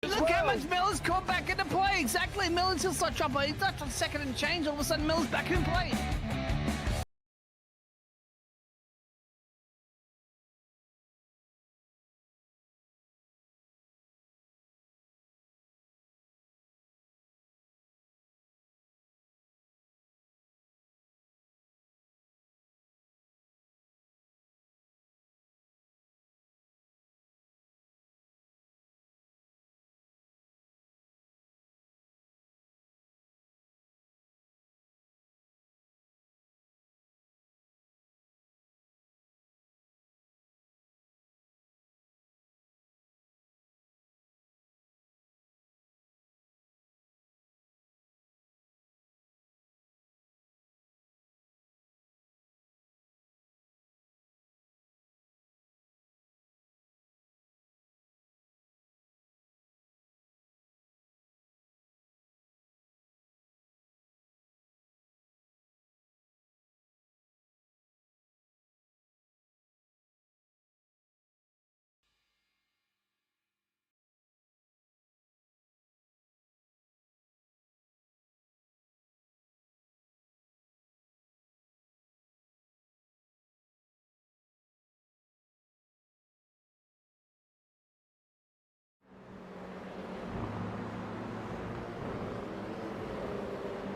Look how much Miller's come back into play. Exactly. Miller's just like chopper. He's not on second and change. All of a sudden, Miller's back in play.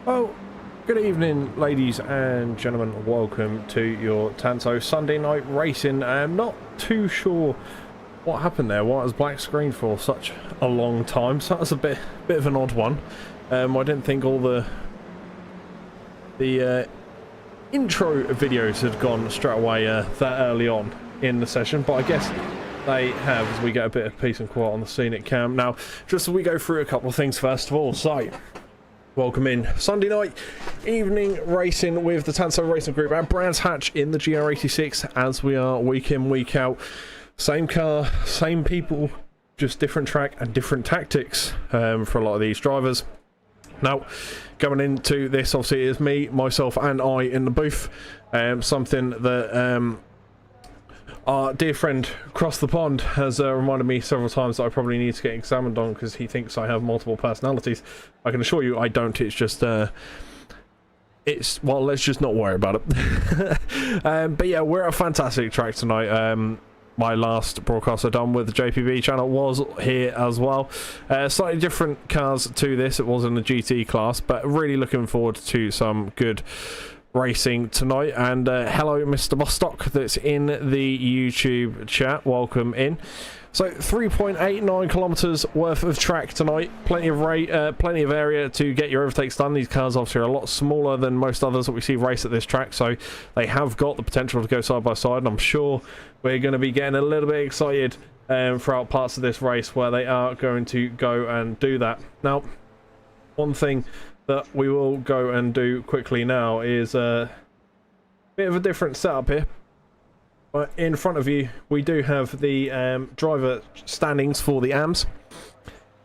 Well, good evening, ladies and gentlemen. Welcome to your Tanso Sunday night racing. I'm not too sure what happened there. Why it was black screen for such a long time? So that was a bit of an odd one. I didn't think all the intro videos had gone straight away that early on in the session, but I guess they have, as we get a bit of peace and quiet on the scenic cam. Now, just as we go through a couple of things first of all, so welcome in Sunday night evening racing with the Tanso Racing Group at Brands Hatch in the GR86, as we are week in, week out. Same car, same people, just different track and different tactics for a lot of these drivers. Now, going into this, obviously, it is me, myself and I in the booth. Something that our dear friend across the pond has reminded me several times that I probably need to get examined on, because he thinks I have multiple personalities. I can assure you I don't. It's just well, let's just not worry about it. But yeah, we're at a fantastic track tonight. My last broadcast I done with the JPB channel was here as well. Slightly different cars to this. It was in the GT class, but really looking forward to some good racing tonight. And hello Mr. Bostock that's in the YouTube chat, welcome in. So 3.89 kilometers worth of track tonight, plenty of area to get your overtakes done. These cars obviously are a lot smaller than most others that we see race at this track, so they have got the potential to go side by side, and I'm sure we're going to be getting a little bit excited throughout parts of this race where they are going to go and do that. Now, one thing that we will go and do quickly now is a bit of a different setup here. But in front of you, we do have the driver standings for the AMs.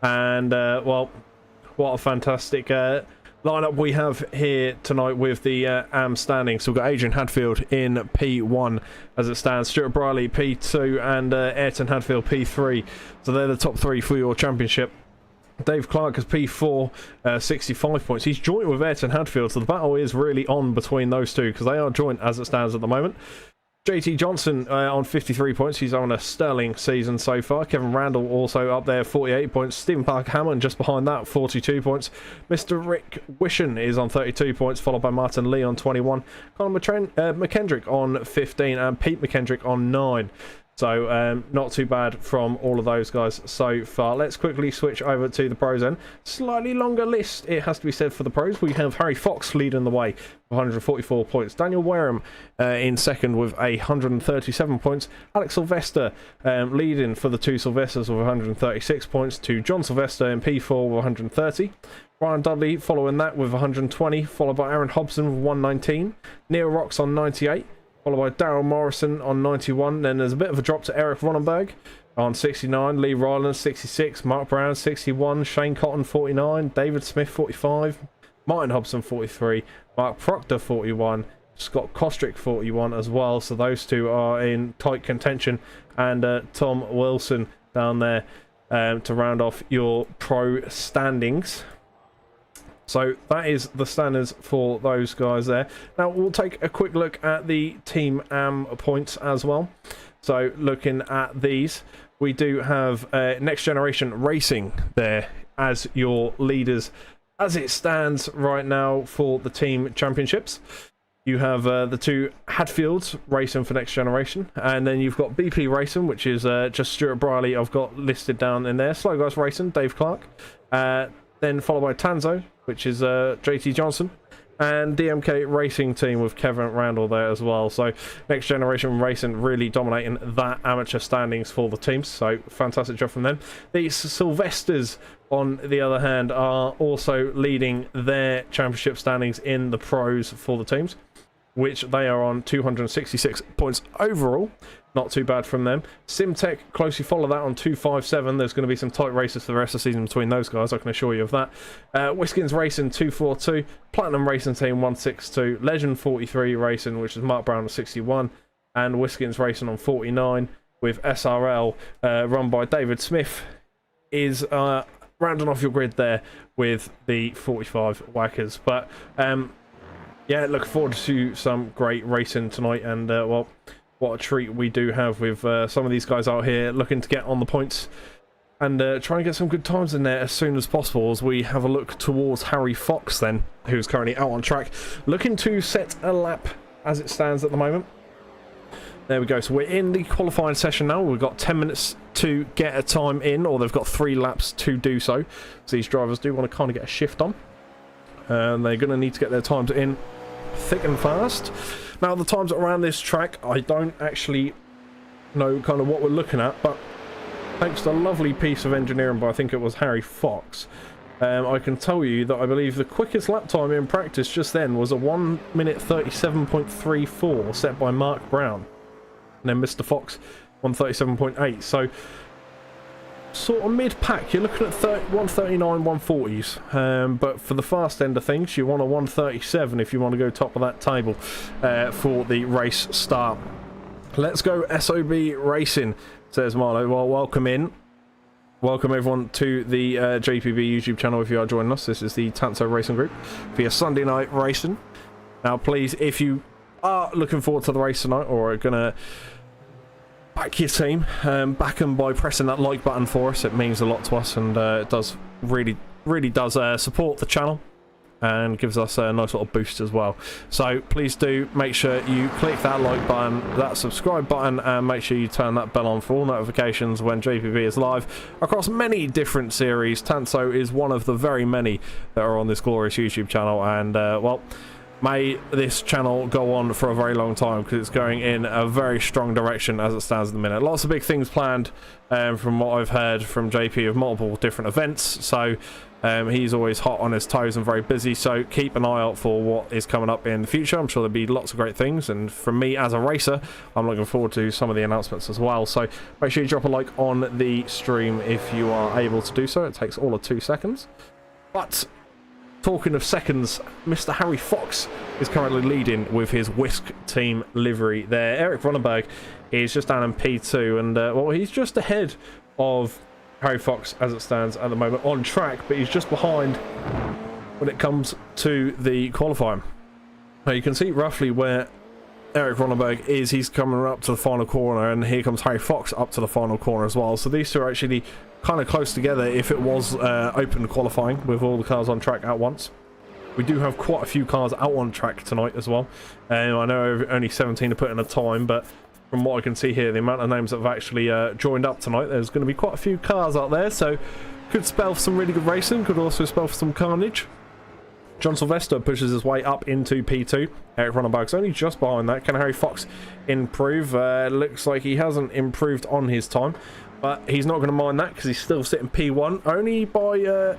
And, well, what a fantastic lineup we have here tonight with the AM standings. So we've got Adrian Hadfield in P1 as it stands, Stuart Briley P2, and Ayrton Hadfield P3. So they're the top three for your championship. Dave Clark is P4, 65 points. He's joint with Ayrton Hadfield, so the battle is really on between those two, because they are joint as it stands at the moment. JT Johnson on 53 points. He's on a sterling season so far. Kevin Randall also up there, 48 points. Stephen Parker Hammond just behind that, 42 points. Mr. Rick Wishen is on 32 points, followed by Martin Lee on 21. Colin McKendrick on 15, and Pete McKendrick on 9. So not too bad from all of those guys so far. Let's quickly switch over to the pros then. Slightly longer list, it has to be said, for the pros. We have Harry Fox leading the way with 144 points. Daniel Wareham in second with 137 points. Alex Sylvester leading for the two Sylvesters with 136 points to John Sylvester in P4 with 130. Ryan Dudley following that with 120, followed by Aaron Hobson with 119. Neil Rocks on 98. Followed by Daryl Morrison on 91. Then there's a bit of a drop to Eric Ronenberg on 69. Lee Ryland 66. Mark Brown 61. Shane Cotton 49. David Smith 45. Martin Hobson 43. Mark Proctor 41. Scott Kostrick 41 as well. So those two are in tight contention. And Tom Wilson down there to round off your pro standings. So that is the standards for those guys there. Now we'll take a quick look at the Team AM points as well. So looking at these, we do have Next Generation Racing there as your leaders as it stands right now for the team championships. You have the two Hadfields racing for Next Generation, and then you've got BP Racing, which is just Stuart Briley I've got listed down in there. Slow Guys Racing, Dave Clark. Then followed by Tanso, which is JT Johnson, and DMK Racing Team with Kevin Randall there as well. So Next Generation Racing really dominating that amateur standings for the teams, so fantastic job from them. The Sylvesters, on the other hand, are also leading their championship standings in the pros for the teams, which they are on 266 points overall. Not too bad from them. Simtech closely follow that on 257. There's going to be some tight races for the rest of the season between those guys, I can assure you of that. Whiskins Racing 242, Platinum Racing Team 162, Legend 43 Racing, which is Mark Brown on 61, and Whiskins Racing on 49, with SRL run by David Smith, is rounding off your grid there with the 45 Whackers. But yeah, looking forward to some great racing tonight, and well, what a treat we do have with some of these guys out here looking to get on the points and try and get some good times in there as soon as possible, as we have a look towards Harry Fox then, who's currently out on track looking to set a lap as it stands at the moment. There we go, so we're in the qualifying session now. We've got 10 minutes to get a time in, or they've got 3 laps to do so. So these drivers do want to kind of get a shift on, and they're going to need to get their times in thick and fast. Now the times around this track, I don't actually know kind of what we're looking at, but thanks to a lovely piece of engineering by, I think it was Harry Fox, I can tell you that I believe the quickest lap time in practice just then was a 1 minute 37.34 set by Mark Brown, and then Mr. Fox 137.8. so sort of mid-pack, you're looking at 139, 140s, but for the fast end of things, you want a 137 if you want to go top of that table for the race start. Let's go SOB Racing, says Marlo. Well, welcome in. Welcome everyone to the JPB YouTube channel if you are joining us. This is the Tanso Racing Group for your Sunday night racing. Now please, if you are looking forward to the race tonight, or are going to back your team, back them by pressing that like button for us. It means a lot to us, and it does really does support the channel and gives us a nice little boost as well. So please do make sure you click that like button, that subscribe button, and make sure you turn that bell on for all notifications when JPB is live across many different series. Tanso is one of the very many that are on this glorious YouTube channel, and well, may this channel go on for a very long time, because it's going in a very strong direction as it stands at the minute. Lots of big things planned, from what I've heard from JP, of multiple different events, so he's always hot on his toes and very busy, so keep an eye out for what is coming up in the future. I'm sure there'll be lots of great things, and from me as a racer, I'm looking forward to some of the announcements as well. So make sure you drop a like on the stream if you are able to do so. It takes all of 2 seconds. But talking of seconds, Mr. Harry Fox is currently leading with his Whisk team livery there. Eric Ronenberg is just down in P2, and well, he's just ahead of Harry Fox as it stands at the moment on track, but he's just behind when it comes to the qualifying. Now you can see roughly where Eric Ronenberg is. He's coming up to the final corner, and here comes Harry Fox up to the final corner as well. So these two are actually kind of close together if it was open qualifying with all the cars on track at once. We do have quite a few cars out on track tonight as well. I know only 17 to put in a time, but from what I can see here, the amount of names that have actually joined up tonight, there's going to be quite a few cars out there, so could spell for some really good racing, could also spell for some carnage. John Sylvester pushes his way up into P2. Eric Ronenberg's only just behind that. Can Harry Fox improve? Looks like he hasn't improved on his time, but he's not going to mind that because he's still sitting P1, only by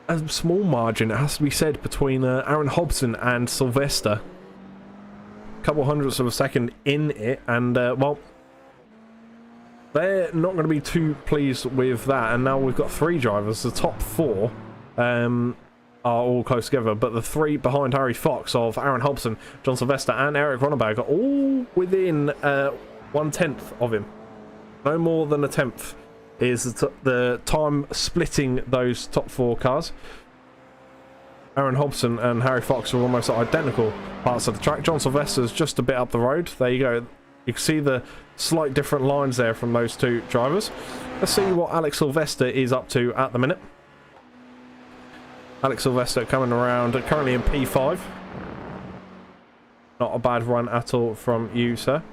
a small margin, it has to be said, between Aaron Hobson and Sylvester. A couple hundredths of a second in it, and well, they're not going to be too pleased with that. And now we've got 3 drivers. The top 4 are all close together, but the 3 behind Harry Fox of Aaron Hobson, John Sylvester, and Eric Ronenberg are all within 1/10 of him. No more than a tenth is the time splitting those top 4 cars. Aaron Hobson and Harry Fox are almost identical parts of the track. John Sylvester's just a bit up the road. There you go. You can see the slight different lines there from those 2 drivers. Let's see what Alex Sylvester is up to at the minute. Alex Sylvester coming around, currently in P5. Not a bad run at all from you, sir.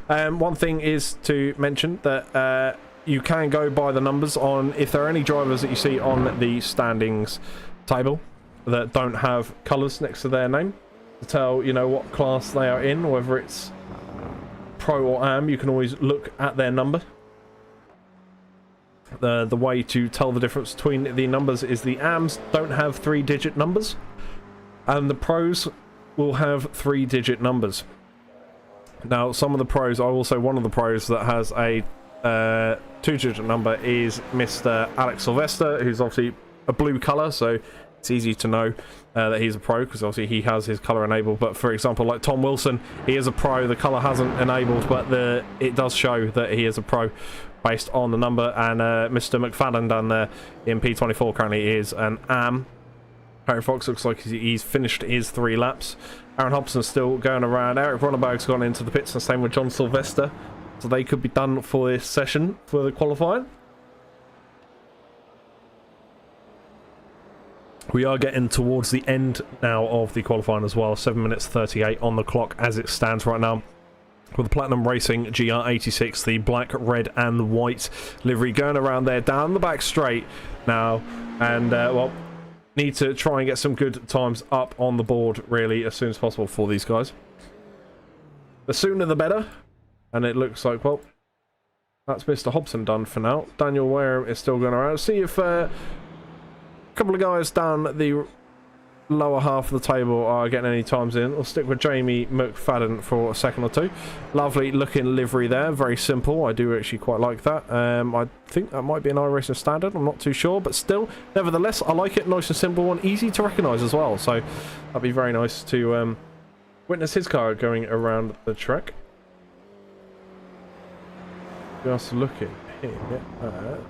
One thing is to mention that you can go by the numbers on if there are any drivers that you see on the standings table that don't have colours next to their name to tell you know what class they are in, whether it's Pro or Am. You can always look at their number. The way to tell the difference between the numbers is the Ams don't have 3-digit numbers, and the Pros will have 3-digit numbers. Now, some of the Pros, I will say one of the Pros that has a 2-digit number is Mr. Alex Sylvester, who's obviously a blue colour, so it's easy to know that he's a Pro because obviously he has his colour enabled. But for example, like Tom Wilson, he is a Pro. The colour hasn't enabled, but it does show that he is a Pro based on the number. And Mr. McFadden down there in P24 currently is an Am. Harry Fox looks like he's finished his 3 laps. Aaron Hobson's still going around. Eric Ronneberg's gone into the pits, and same with John Sylvester. So they could be done for this session for the qualifying. We are getting towards the end now of the qualifying as well. 7 minutes 38 on the clock as it stands right now. With the Platinum Racing GR86, the black, red and white livery going around there down the back straight now. And, well, need to try and get some good times up on the board, really, as soon as possible for these guys. The sooner the better. And it looks like, well, that's Mr. Hobson done for now. Daniel Wareham is still going around. See if a couple of guys down the lower half of the table are getting any times in. We'll stick with Jamie McFadden for a second or 2. Lovely looking livery there, very simple. I do actually quite like that. I think that might be an iRacing standard, I'm not too sure, but still, nevertheless, I like it. Nice and simple and easy to recognise as well, so that'd be very nice to witness his car going around the track. Just looking here at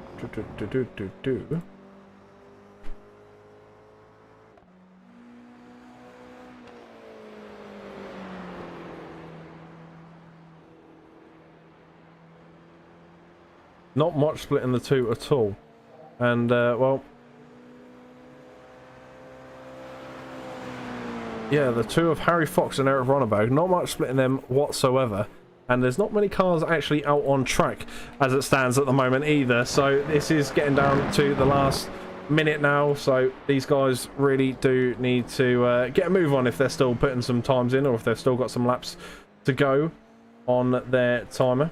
not much splitting the 2 at all. And, well, yeah, the 2 of Harry Fox and Eric Ronneberg, not much splitting them whatsoever. And there's not many cars actually out on track as it stands at the moment either. So this is getting down to the last minute now. So these guys really do need to get a move on if they're still putting some times in, or if they've still got some laps to go on their timer.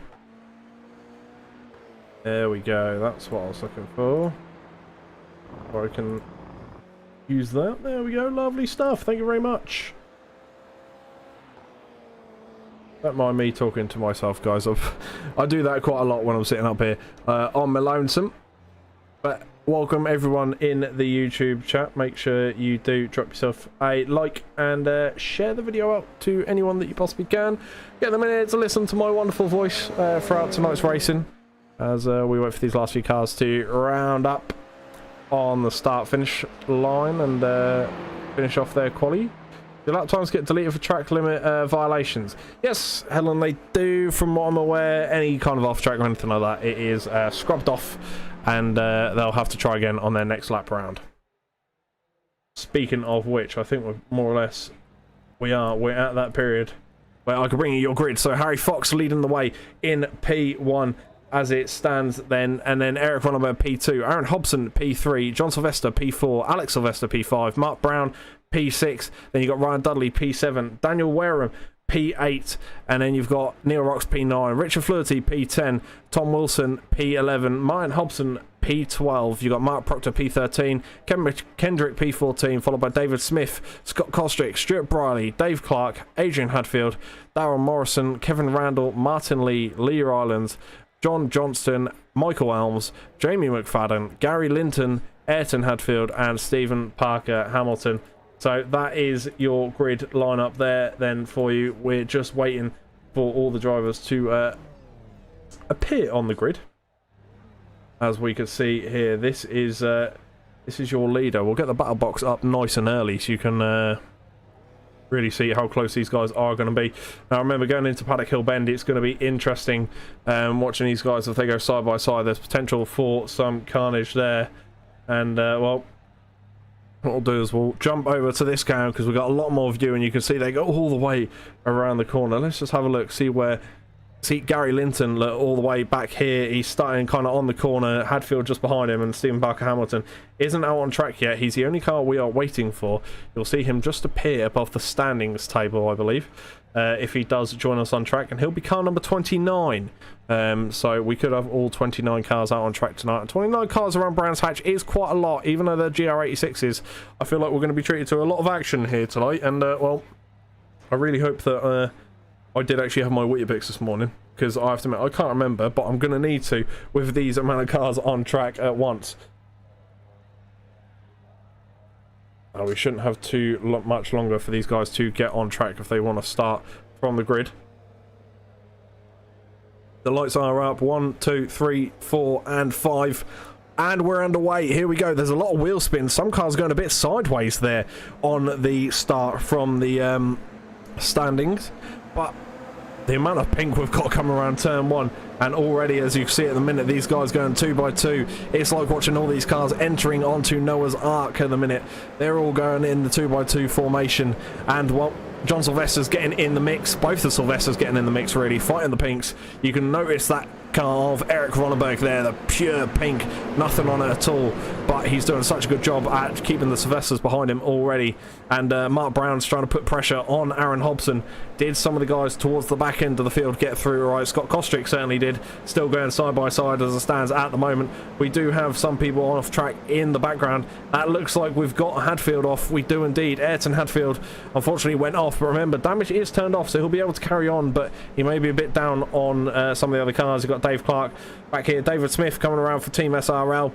There we go. That's what I was looking for. Or I can use that. There we go. Lovely stuff. Thank you very much. Don't mind me talking to myself, guys. I do that quite a lot when I'm sitting up here on my lonesome. But welcome everyone in the YouTube chat. Make sure you do drop yourself a like and share the video out to anyone that you possibly can. Get them in here to listen to my wonderful voice throughout tonight's racing, as we wait for these last few cars to round up on the start-finish line and finish off their quali. Do lap times get deleted for track limit violations? Yes, Helen, they do. From what I'm aware, any kind of off-track or anything like that, it is scrubbed off, and they'll have to try again on their next lap round. Speaking of which, I think we're more or less we're at that period where I can bring you your grid. So Harry Fox leading the way in P1 as it stands then, and then Eric Ronneberg P2, Aaron Hobson P3, John Sylvester P4, Alex Sylvester P5, Mark Brown P6, then you've got Ryan Dudley P7, Daniel Wareham P8, and then you've got Neil Rocks P9, Richard Flaherty P10, Tom Wilson P11, Martin Hobson P12, you've got Mark Proctor P13, Kendrick P14, followed by David Smith, Scott Kostrick, Stuart Briley, Dave Clark, Adrian Hadfield, Darryl Morrison, Kevin Randall, Martin Lee, Lear Islands, John Johnston, Michael Elms, Jamie McFadden, Gary Linton, Ayrton Hadfield, and Stephen Parker Hamilton. So that is your grid lineup there then for you. We're just waiting for all the drivers to appear on the grid. as we could see here. This is your leader. We'll get the battle box up nice and early so you can really see how close these guys are going to be. Now remember, going into Paddock Hill Bend, it's going to be interesting watching these guys if they go side by side. There's potential for some carnage there. And well, what we'll do is we'll jump over to this car because we've got a lot more view, and you can see they go all the way around the corner. Let's just have a look, see Gary Linton all the way back here. He's starting kind of on the corner. Hadfield just behind him, and Stephen Parker Hamilton isn't out on track yet. He's the only car we are waiting for. You'll see him just appear above the standings table, I believe, if he does join us on track, and he'll be car number 29. So we could have all 29 cars out on track tonight. And 29 cars around Brands Hatch is quite a lot, even though they're GR86s. I feel like we're going to be treated to a lot of action here tonight, and well, I really hope that I did actually have my Weetabix this morning, because I have to admit, I can't remember, but I'm going to need to with these amount of cars on track at once. We shouldn't have too much longer for these guys to get on track if they want to start from the grid. The lights are up. 1, 2, 3, 4, and 5. And we're underway. Here we go. There's a lot of wheel spin. Some cars going a bit sideways there on the start from the standings. But the amount of pink we've got coming around turn 1, and already, as you see at the minute, these guys going 2 by 2. It's like watching all these cars entering onto Noah's Ark at the minute. They're all going in the 2 by 2 formation, and well, John Sylvester's getting in the mix. Both the Sylvesters getting in the mix, really, fighting the pinks. You can notice that car of Eric Ronneberg there, the pure pink, nothing on it at all, but he's doing such a good job at keeping the Sylvesters behind him already. And Mark Brown's trying to put pressure on Aaron Hobson. Did some of the guys towards the back end of the field get through? All right, Scott Kostrick certainly did. Still going side by side as it stands at the moment. We do have some people off track in the background. That looks like we've got Hadfield off. We do indeed. Ayrton Hadfield unfortunately went off, but remember, damage is turned off, so he'll be able to carry on, but he may be a bit down on some of the other cars. You've got Dave Clark back here, David Smith coming around for Team SRL.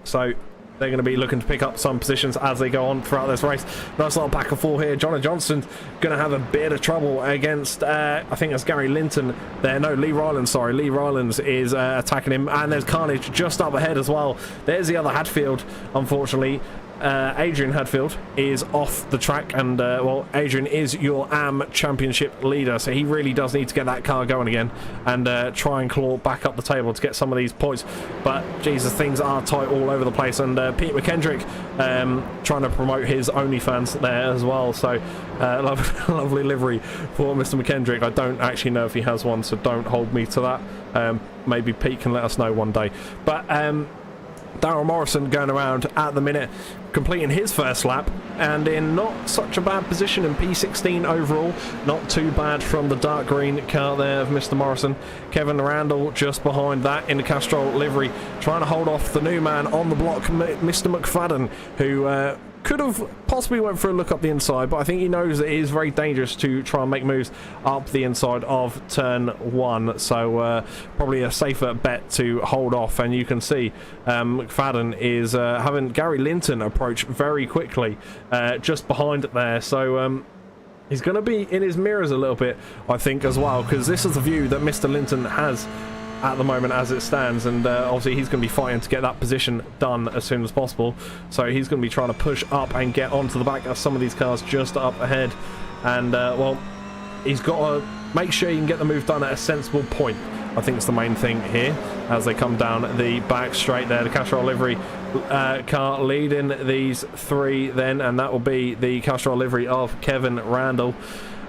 So they're going to be looking to pick up some positions as they go on throughout this race. Nice little back and forth here. John Johnston going to have a bit of trouble against, I think that's Gary Linton there. No, Lee Rylands, sorry. Lee Rylands is attacking him, and there's carnage just up ahead as well. There's the other Hadfield, unfortunately. Adrian Hadfield is off the track, and well, Adrian is your AM championship leader, so he really does need to get that car going again and try and claw back up the table to get some of these points. But Jesus, things are tight all over the place, and Pete McKendrick trying to promote his OnlyFans there as well, so lovely livery for Mr. McKendrick. I don't actually know if he has one, so don't hold me to that. Maybe Pete can let us know one day. But Darryl Morrison going around at the minute, completing his first lap, and in not such a bad position in P16 overall. Not too bad from the dark green car there of Mr. Morrison. Kevin Randall just behind that in the Castrol livery, trying to hold off the new man on the block, Mr. McFadden, who could have possibly went for a look up the inside, but I think he knows that it is very dangerous to try and make moves up the inside of turn 1, so probably a safer bet to hold off. And you can see McFadden is having Gary Linton approach very quickly just behind it there, so he's going to be in his mirrors a little bit, I think, as well, because this is the view that Mr. Linton has at the moment as it stands, and obviously he's going to be fighting to get that position done as soon as possible, so he's going to be trying to push up and get onto the back of some of these cars just up ahead. And well, he's got to make sure he can get the move done at a sensible point. I think it's the main thing here as they come down the back straight there. The Castrol livery car leading these three then, and that will be the Castrol livery of Kevin Randall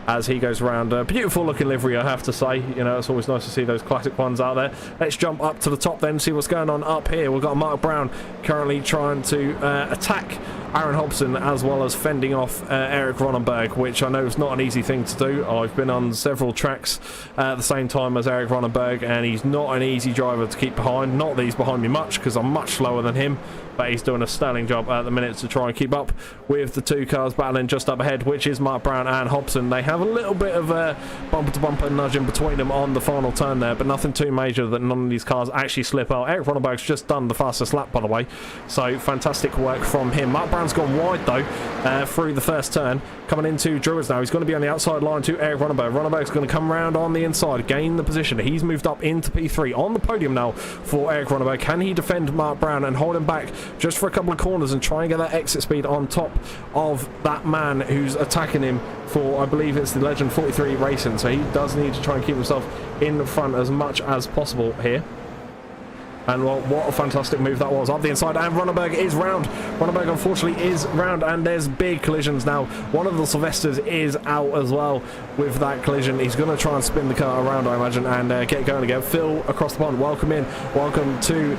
as he goes around. A beautiful looking livery, I have to say. You know, it's always nice to see those classic ones out there. Let's jump up to the top then, see what's going on up here. We've got Mark Brown currently trying to attack Aaron Hobson, as well as fending off Eric Ronneberg, which I know is not an easy thing to do. I've been on several tracks at the same time as Eric Ronneberg, and he's not an easy driver to keep behind. Not that he's behind me much, because I'm much slower than him, but he's doing a sterling job at the minute to try and keep up with the two cars battling just up ahead, which is Mark Brown and Hobson. They have a little bit of a bumper-to-bumper nudge in between them on the final turn there, but nothing too major that none of these cars actually slip out. Eric Ronneberg's just done the fastest lap, by the way, so fantastic work from him. Mark Brown Brown's gone wide though through the first turn. Coming into Druids now. He's going to be on the outside line to Eric Ronneberg. Ronneberg's going to come round on the inside, gain the position. He's moved up into P3 on the podium now for Eric Ronneberg. Can he defend Mark Brown and hold him back just for a couple of corners and try and get that exit speed on top of that man who's attacking him for, I believe it's the Legend 43 Racing. So he does need to try and keep himself in front as much as possible here. And well, what a fantastic move that was up the inside, and Ronneberg is round. Ronneberg unfortunately is round, and there's big collisions now. One of the Sylvesters is out as well with that collision. He's going to try and spin the car around, I imagine, and get going again. Phil across the pond, welcome in. Welcome to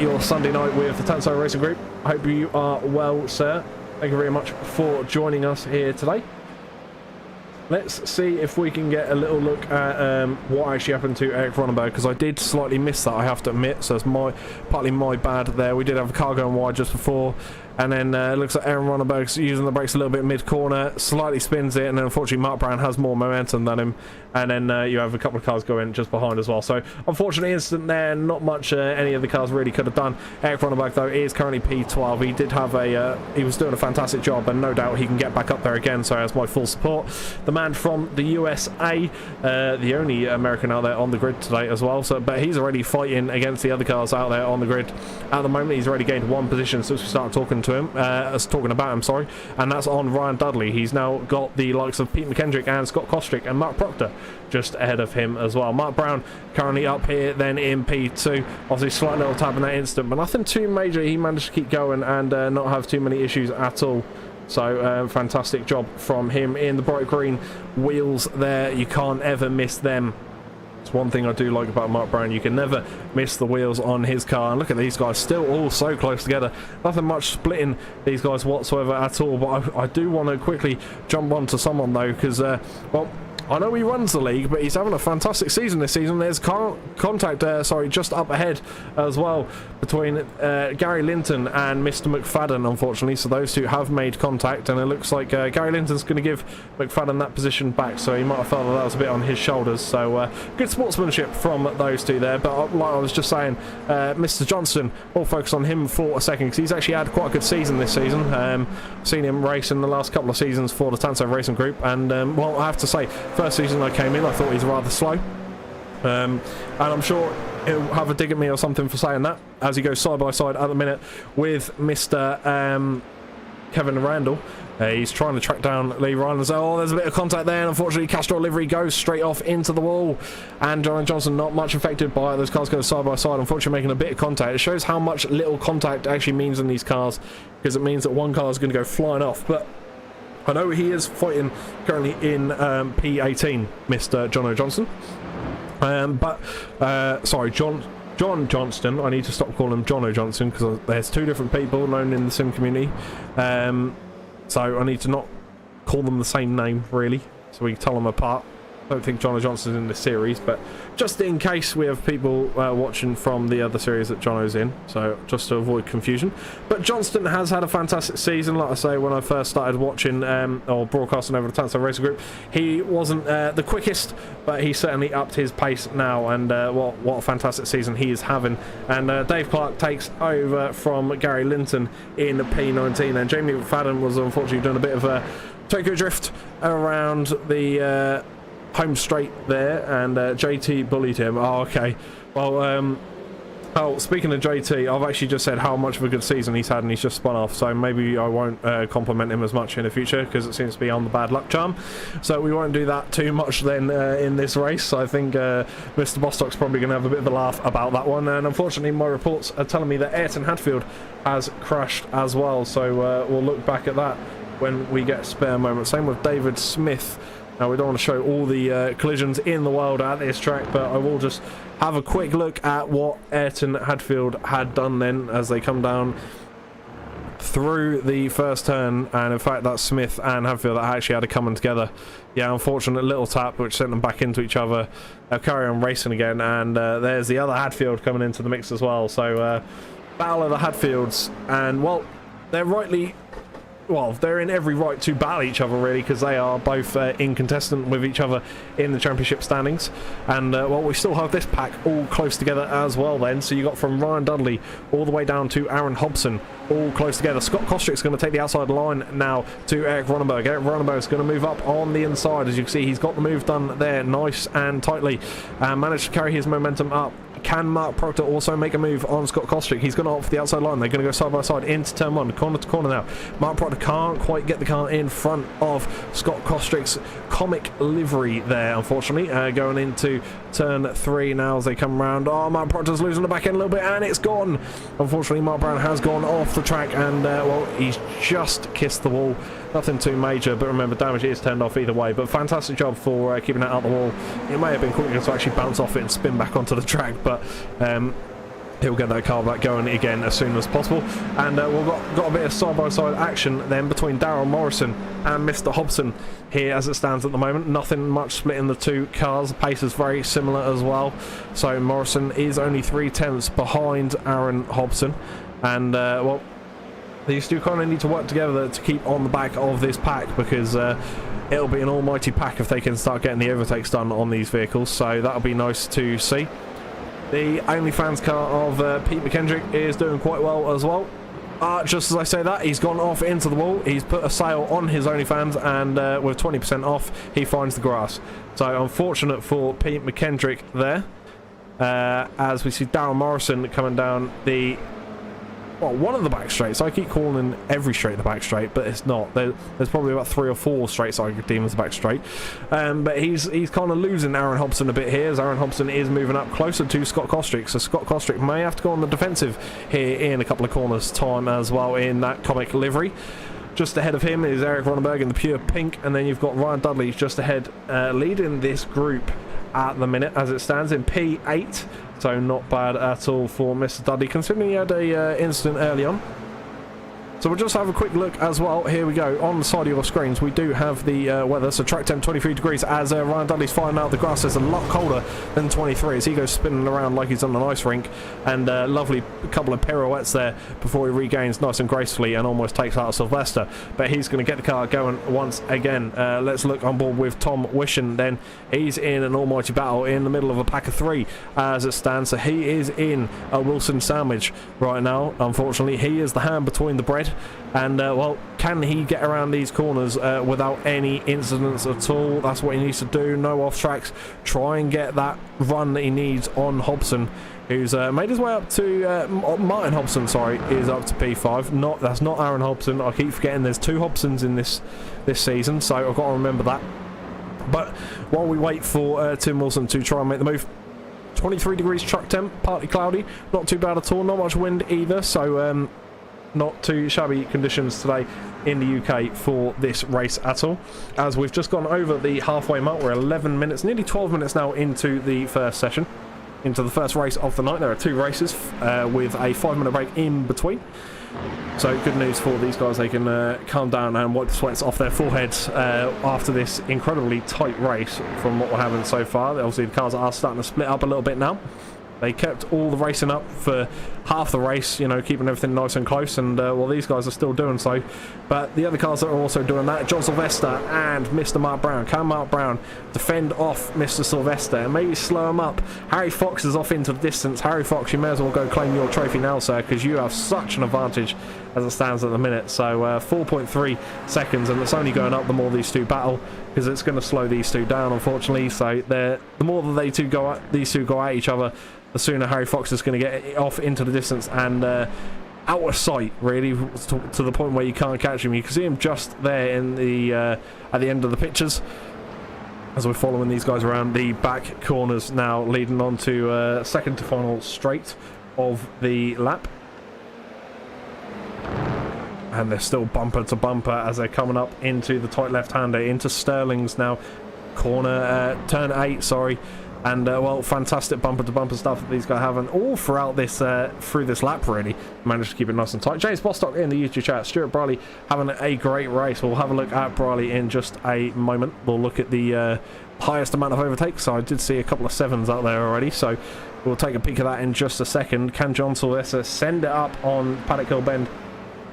your Sunday night with the Tanso Racing Group. I hope you are well, sir. Thank you very much for joining us here today. Let's see if we can get a little look at what actually happened to Eric Ronneberg, because I did slightly miss that, I have to admit, so it's partly my bad there. We did have a car going wide just before, and then it looks like Aaron Ronneberg's using the brakes a little bit mid-corner, slightly spins it, and then unfortunately Mark Brown has more momentum than him, and then you have a couple of cars going just behind as well. So unfortunately instant there, not much any of the cars really could have done. Eric Ronneberg though is currently P12. He did have a he was doing a fantastic job, and no doubt he can get back up there again, so he has my full support. The man from the USA, the only American out there on the grid today as well, so but he's already fighting against the other cars out there on the grid at the moment. He's already gained one position since we started talking to him, talking about him, sorry, and that's on Ryan Dudley. He's now got the likes of Pete McKendrick and Scott Kostrick and Mark Proctor just ahead of him as well. Mark Brown currently up here then in P2, obviously slight little tab in that instant, but nothing too major. He managed to keep going and not have too many issues at all. So fantastic job from him in the bright green wheels there. You can't ever miss them. It's one thing I do like about Mark Brown. You can never miss the wheels on his car. And look at these guys, still all so close together. Nothing much splitting these guys whatsoever at all. But I do want to quickly jump on to someone though, because well, I know he runs the league, but he's having a fantastic season this season. There's contact, just up ahead as well between Gary Linton and Mr. McFadden, unfortunately. So those two have made contact, and it looks like Gary Linton's going to give McFadden that position back. So he might have felt that was a bit on his shoulders. So good sportsmanship from those two there. But like I was just saying, Mr. Johnston, we'll focus on him for a second, because he's actually had quite a good season this season. Seen him race in the last couple of seasons for the Tanso Racing Group, and well, I have to say, first season I came in, I thought he's rather slow, and I'm sure he'll have a dig at me or something for saying that, as he goes side by side at the minute with Mr. Kevin Randall. He's trying to track down Lee Ryan. Oh, there's a bit of contact there, and unfortunately Castro livery goes straight off into the wall, and John Johnson not much affected by it. Those cars go side by side, unfortunately making a bit of contact. It shows how much little contact actually means in these cars, because it means that one car is going to go flying off. But I know he is fighting currently in P18, Mr. John Johnson. Sorry, John Johnston. I need to stop calling him John Johnson, because there's two different people known in the sim community. So I need to not call them the same name, really, so we can tell them apart. I don't think Jono Johnson's in this series, but just in case we have people watching from the other series that Jono's in, so just to avoid confusion. But Johnston has had a fantastic season. Like I say, when I first started watching or broadcasting over the Tanso Racing Group, he wasn't the quickest, but he certainly upped his pace now, and what a fantastic season he is having. And Dave Clark takes over from Gary Linton in P19, and Jamie McFadden was unfortunately doing a bit of a Tokyo drift around the home straight there, and JT bullied him. Oh, okay. Well, oh, speaking of JT, I've actually just said how much of a good season he's had, and he's just spun off, so maybe I won't compliment him as much in the future, because it seems to be on the bad luck charm. So we won't do that too much then in this race. I think Mr. Bostock's probably going to have a bit of a laugh about that one, and unfortunately my reports are telling me that Ayrton Hadfield has crashed as well, so we'll look back at that when we get spare moments. Same with David Smith. Now, we don't want to show all the collisions in the world at this track, but I will just have a quick look at what Ayrton Hadfield had done then as they come down through the first turn. And in fact, that's Smith and Hadfield that actually had it coming together. Yeah, unfortunate little tap which sent them back into each other. They'll carry on racing again, and there's the other Hadfield coming into the mix as well. So battle of the Hadfields, and well, they're rightly well, they're in every right to battle each other, really, because they are both incontestant with each other in the championship standings. And, well, we still have this pack all close together as well then. So you got from Ryan Dudley all the way down to Aaron Hobson, all close together. Scott Kostrick's going to take the outside line now to Eric Ronenberg. Eric Ronenberg's going to move up on the inside. As you can see, he's got the move done there nice and tightly, and managed to carry his momentum up. Can Mark Proctor also make a move on Scott Kostrick? He's going off the outside line. They're going to go side by side into turn 1, corner to corner now. Mark Proctor can't quite get the car in front of Scott Kostrick's comic livery there, unfortunately. Going into turn 3 now as they come around. Oh, Mark Proctor's losing the back end a little bit, and it's gone. Unfortunately, Mark Brown has gone off the track, and, well, he's just kissed the wall. Nothing too major, but remember, damage is turned off either way. But fantastic job for keeping that out the wall. It may have been quicker to actually bounce off it and spin back onto the track, but he'll get that car back going again as soon as possible. And we've got a bit of side-by-side action then between Darryl Morrison and Mr. Hobson here as it stands at the moment. Nothing much splitting the two cars. The pace is very similar as well. So Morrison is only 3/10 behind Aaron Hobson. And, well, these two kind of need to work together to keep on the back of this pack, because it'll be an almighty pack if they can start getting the overtakes done on these vehicles. So that'll be nice to see. The OnlyFans car of Pete McKendrick is doing quite well as well. Just as I say that, he's gone off into the wall. He's put a sale on his OnlyFans, and with 20% off, he finds the grass. So unfortunate for Pete McKendrick there. As we see Darryl Morrison coming down the... well, one of the back straights. I keep calling every straight the back straight, but it's not. There's probably about 3 or 4 straights I could deem as the back straight. But he's kind of losing Aaron Hobson a bit here, as Aaron Hobson is moving up closer to Scott Kostrick. So Scott Kostrick may have to go on the defensive here in a couple of corners' time as well in that comic livery. Just ahead of him is Eric Ronenberg in the pure pink, and then you've got Ryan Dudley just ahead, leading this group at the minute as it stands in P8. So not bad at all for Mr. Dudley, considering he had a incident early on. So we'll just have a quick look as well. Here we go. On the side of your screens, we do have the weather. So track temp 23 degrees as Ryan Dudley's finding out the grass is a lot colder than 23 as he goes spinning around like he's on an ice rink. And lovely couple of pirouettes there before he regains nice and gracefully and almost takes out Sylvester. But he's going to get the car going once again. Let's look on board with Tom Wishen then. He's in an almighty battle in the middle of a pack of 3 as it stands. So he is in a Wilson sandwich right now. Unfortunately, he is the hand between the bread. And well, can he get around these corners without any incidents at all? That's what he needs to do. No off tracks. Try and get that run that he needs on Hobson, who's made his way up to Martin Hobson. Sorry, is up to P5. That's not Aaron Hobson. I keep forgetting there's 2 Hobsons in this season, so I've got to remember that. But while we wait for Tim Wilson to try and make the move, 23 degrees truck temp, partly cloudy, not too bad at all. Not much wind either, so not too shabby conditions today in the UK for this race at all. As we've just gone over the halfway mark, we're 11 minutes, nearly 12 minutes now into the first session, into the first race of the night. There are 2 races with a 5-minute break in between. So good news for these guys. They can calm down and wipe the sweats off their foreheads after this incredibly tight race from what we're having so far. Obviously the cars are starting to split up a little bit now. They kept all the racing up for half the race, you know, keeping everything nice and close, and well, these guys are still doing so. But the other cars that are also doing that, John Sylvester and Mr. Mark Brown. Can Mark Brown defend off Mr. Sylvester and maybe slow him up? Harry Fox is off into the distance. Harry Fox, you may as well go claim your trophy now, sir, because you have such an advantage as it stands at the minute. So 4.3 seconds, and it's only going up the more these two battle, because it's going to slow these two down, unfortunately. So the more that these two go at each other, the sooner Harry Fox is going to get off into the distance and out of sight, really, to the point where you can't catch him. You can see him just there in the at the end of the pictures as we're following these guys around the back corners now, leading on to second to final straight of the lap. And they're still bumper to bumper as they're coming up into the tight left-hander, into Sterling's now corner, turn 8, sorry. And well, fantastic bumper to bumper stuff that these guys have, and all throughout this through this lap, really managed to keep it nice and tight. James Bostock in the YouTube chat. Stuart Briley having a great race. We'll have a look at Briley in just a moment. We'll look at the highest amount of overtakes. So I did see a couple of 7s out there already, so we'll take a peek at that in just a second. Can John Sylvester send it up on Paddock Hill Bend?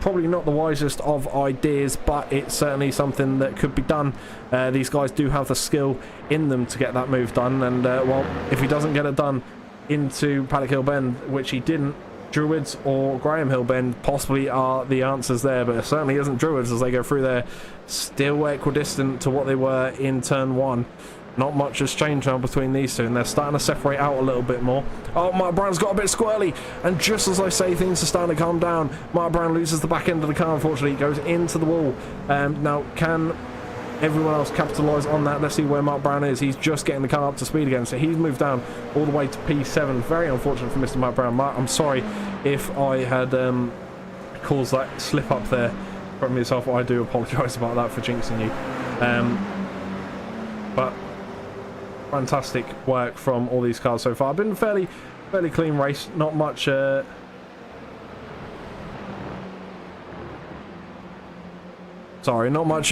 probably not the wisest of ideas, but it's certainly something that could be done. These guys do have the skill in them to get that move done, and well, if he doesn't get it done into Paddock Hill Bend, which he didn't, Druids or Graham Hill Bend possibly are the answers there, but it certainly isn't Druids as they go through there, still equidistant to what they were in turn 1. Not much has changed now between these two, and they're starting to separate out a little bit more. Oh, Mark Brown's got a bit squirrely, and just as I say things are starting to calm down, Mark Brown loses the back end of the car, unfortunately. Goes into the wall. Now, can everyone else capitalise on that? Let's see where Mark Brown is. He's just getting the car up to speed again, so he's moved down all the way to P7. Very unfortunate for Mr. Mark Brown. Mark, I'm sorry if I had caused that slip up there from yourself. I do apologise about that for jinxing you. But fantastic work from all these cars so far. Been a fairly clean race. Not much not much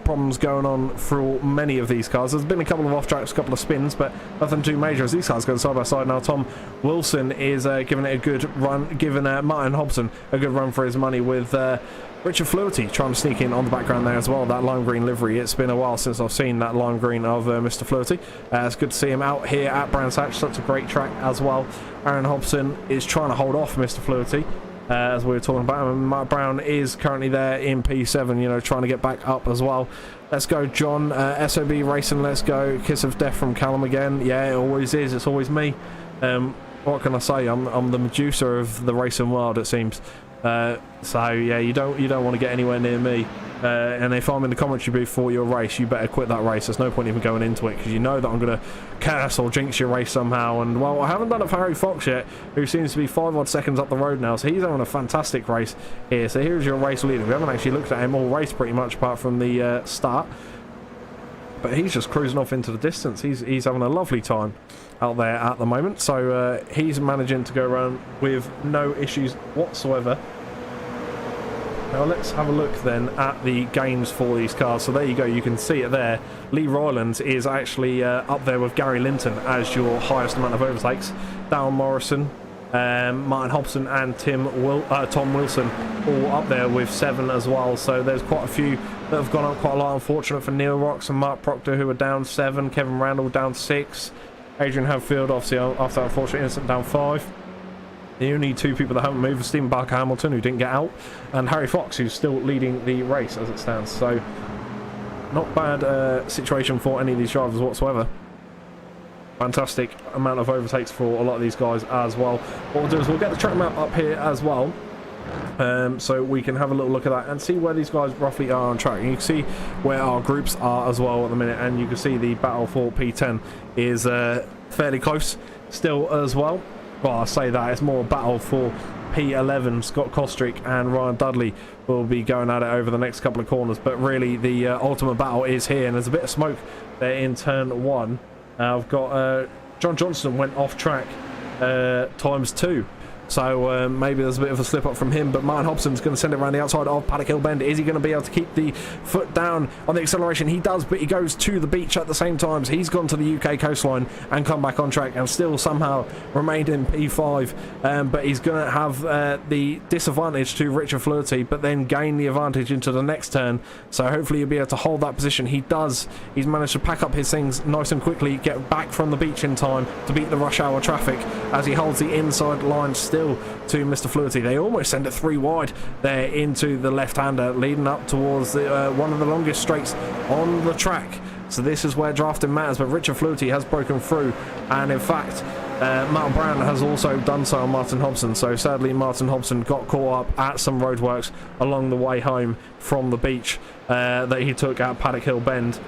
problems going on through many of these cars. There's been a couple of off tracks, a couple of spins, but nothing too major as these cars go side by side. Now Tom Wilson is giving it a good run, giving Martin Hobson a good run for his money, with Richard Fluherty trying to sneak in on the background there as well. That lime green livery. It's been a while since I've seen that lime green of Mr. Fluherty. It's good to see him out here at Brands Hatch. Such a great track as well. Aaron Hobson is trying to hold off Mr. Fluherty, as we were talking about him. Mark Brown is currently there in P7, you know, trying to get back up as well. Let's go, John. SOB Racing, let's go. Kiss of death from Callum again. Yeah, it always is. It's always me. What can I say? I'm the Medusa of the racing world, it seems. So yeah, you don't want to get anywhere near me, and if I'm in the commentary booth for your race, you better quit that race. There's no point even going into it, because you know that I'm going to curse or jinx your race somehow. And well, I haven't done it for Harry Fox yet, who seems to be 5 odd seconds up the road now, so he's having a fantastic race here. So here's your race leader. We haven't actually looked at him all race pretty much, apart from the start, but he's just cruising off into the distance. He's having a lovely time out there at the moment, so he's managing to go around with no issues whatsoever. Now let's have a look then at the gains for these cars. So there you go, you can see it there. Lee Rylands is actually up there with Gary Linton as your highest amount of overtakes. Darren Morrison, Martin Hobson and Tom Wilson all up there with 7 as well. So there's quite a few that have gone up quite a lot. Unfortunate for Neil Rocks and Mark Proctor, who are down 7. Kevin Randall down 6. Adrian Hadfield, obviously after that unfortunate incident, down 5. The only 2 people that haven't moved are Stephen Barker Hamilton, who didn't get out, and Harry Fox, who's still leading the race as it stands. So not bad situation for any of these drivers whatsoever. Fantastic amount of overtakes for a lot of these guys as well. What we'll do is we'll get the track map up here as well, so we can have a little look at that and see where these guys roughly are on track. And you can see where our groups are as well at the minute, and you can see the battle for P10 is fairly close still as well. Well, I say that, it's more a battle for P11. Scott Kostrick and Ryan Dudley will be going at it over the next couple of corners, but really the ultimate battle is here, and there's a bit of smoke there in turn 1. I've got John Johnson went off track ×2, so maybe there's a bit of a slip up from him, but Martin Hobson's going to send it around the outside of Paddock Hill Bend. Is he going to be able to keep the foot down on the acceleration? He does, but he goes to the beach at the same time. So he's gone to the UK coastline and come back on track, and still somehow remained in P5, but he's going to have the disadvantage to Richard Fluherty, but then gain the advantage into the next turn, so hopefully he'll be able to hold that position. He does. He's managed to pack up his things nice and quickly, get back from the beach in time to beat the rush hour traffic as he holds the inside line still to Mr. Fluherty. They almost send it 3 wide there into the left-hander, leading up towards the, one of the longest straights on the track. So this is where drafting matters, but Richard Fluherty has broken through, and in fact Martin Brown has also done so on Martin Hobson. So sadly Martin Hobson got caught up at some roadworks along the way home from the beach that he took at Paddock Hill Bend.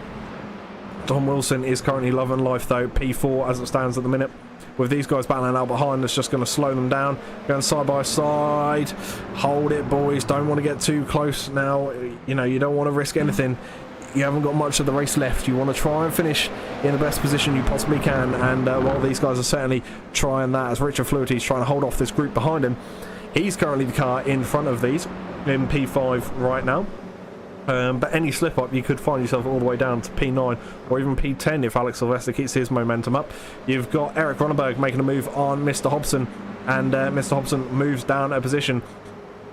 Tom Wilson is currently loving life though, P4 as it stands at the minute. With these guys battling out behind, that's just going to slow them down. Going side by side. Hold it, boys. Don't want to get too close now. You know, you don't want to risk anything. You haven't got much of the race left. You want to try and finish in the best position you possibly can. And while these guys are certainly trying that, as Richard Fluherty is trying to hold off this group behind him, he's currently the car in front of these in P5 right now. But any slip up, you could find yourself all the way down to P9 or even P10 if Alex Sylvester keeps his momentum up. You've got Eric Ronenberg making a move on Mr. Hobson, and Mr. Hobson moves down a position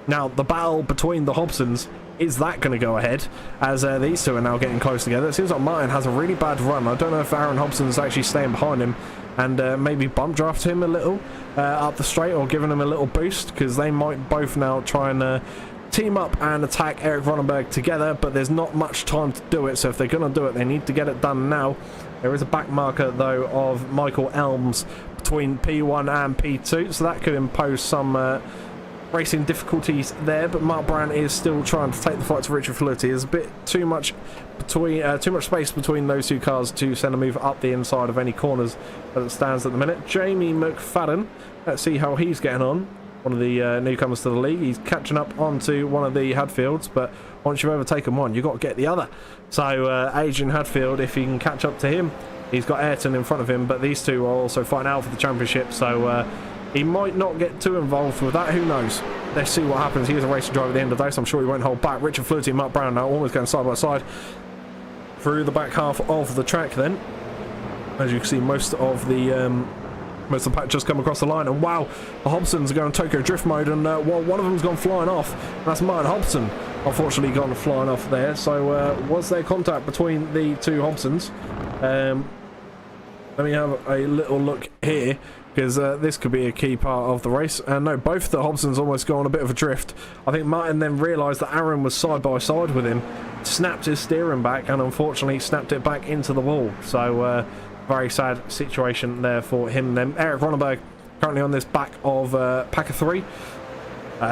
Now, the battle between the Hobsons, is that going to go ahead as these two are now getting close together? It seems like Martin has a really bad run. I don't know if Aaron Hobson's actually staying behind him and maybe bump draft him a little up the straight, or giving him a little boost, because they might both now try and team up and attack Eric Ronenberg together, but there's not much time to do it, so if they're going to do it, they need to get it done now. There is a back marker, though, of Michael Elms between P1 and P2, so that could impose some racing difficulties there, but Mark Brown is still trying to take the fight to Richard Flitty. There's a bit too much space between those two cars to send a move up the inside of any corners as it stands at the minute. Jamie McFadden, let's see how he's getting on. One of the newcomers to the league. He's catching up onto one of the Hadfields, but once you've overtaken one, you've got to get the other. So Adrian Hadfield, if he can catch up to him, he's got Ayrton in front of him, but these two are also fighting out for the championship, so he might not get too involved with that. Who knows? Let's see what happens. He is a racing driver at the end of the day, so I'm sure he won't hold back. Richard Flitty and Mark Brown now almost going side by side through the back half of the track then. As you can see, most of the pack just come across the line, and wow, the Hobsons are going Tokyo drift mode, and well, one of them's gone flying off, and that's Martin Hobson unfortunately gone flying off there. So was there contact between the two Hobsons? Let me have a little look here, because this could be a key part of the race. And no, both the Hobsons almost go on a bit of a drift. I think Martin then realised that Aaron was side by side with him, snapped his steering back, and unfortunately snapped it back into the wall. So very sad situation there for him then. Eric Ronenberg currently on this back of pack of three.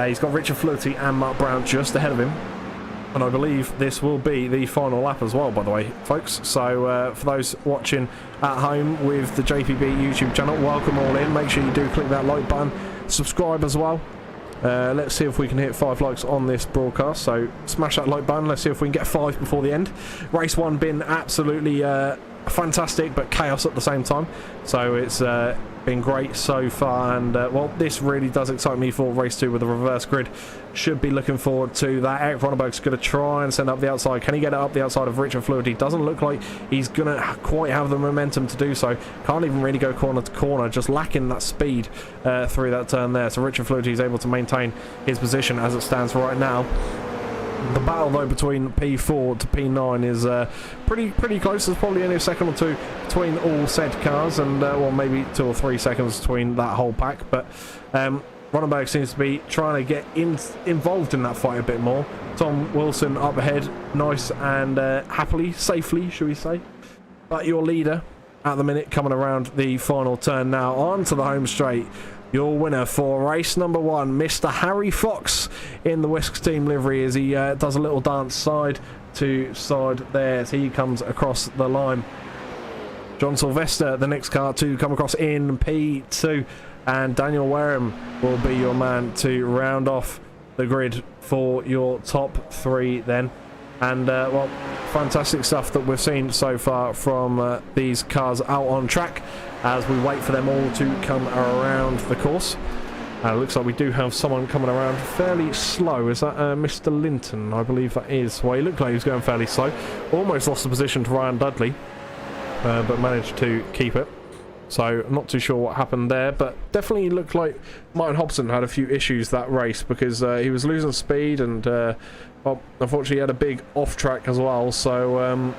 He's got Richard Flitty and Mark Brown just ahead of him. And I believe this will be the final lap as well, by the way, folks. So for those watching at home with the JPB YouTube channel, welcome all in. Make sure you do click that like button, subscribe as well. Let's see if we can hit 5 likes on this broadcast, so smash that like button. Let's see if we can get 5 before the end. Race 1 been absolutely fantastic, but chaos at the same time, so it's been great so far, and well, this really does excite me for race 2 with the reverse grid. Should be looking forward to that. Eric Ronenberg's going to try and send up the outside. Can he get it up the outside of Richard Flitty? Doesn't look like he's going to quite have the momentum to do so. Can't even really go corner to corner, just lacking that speed through that turn there. So Richard Flitty is able to maintain his position as it stands right now. The battle, though, between P4 to P9 is pretty close. There's probably only a second or two between all said cars, and well, maybe 2 or 3 seconds between that whole pack. But Ronenberg seems to be trying to get involved in that fight a bit more. Tom Wilson up ahead, nice and happily, safely, should we say. But your leader at the minute coming around the final turn now onto the home straight. Your winner for race number 1, Mr. Harry Fox in the Whisks team livery, as he does a little dance side to side there as he comes across the line. John Sylvester, the next car to come across in P2, and Daniel Wareham will be your man to round off the grid for your top 3 then. And well, fantastic stuff that we've seen so far from these cars out on track as we wait for them all to come around the course. Looks like we do have someone coming around fairly slow. Is that Mr. Linton? I believe that is. Well, he looked like he was going fairly slow. Almost lost the position to Ryan Dudley, but managed to keep it. So I'm not too sure what happened there, but definitely looked like Martin Hobson had a few issues that race, because he was losing speed, and well, unfortunately he had a big off track as well. So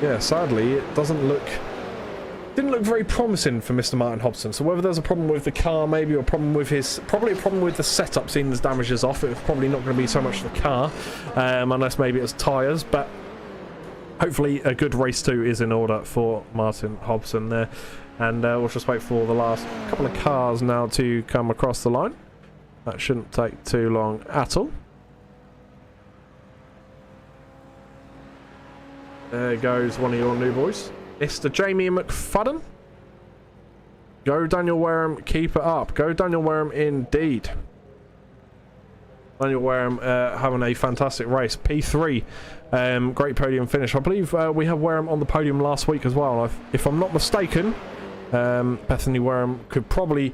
yeah, sadly it didn't look very promising for Mr. Martin Hobson. So whether there's a problem with the car, maybe, or probably a problem with the setup, seeing as damage is off, it's probably not going to be so much the car, unless maybe it's tyres. But hopefully a good race 2 is in order for Martin Hobson there. And we'll just wait for the last couple of cars now to come across the line. That shouldn't take too long at all. There goes one of your new boys, Mr. Jamie McFadden. Go Daniel Wareham, keep it up. Go Daniel Wareham indeed. Daniel Wareham having a fantastic race. P3, great podium finish. I believe we had Wareham on the podium last week as well. If I'm not mistaken, Bethany Wareham could probably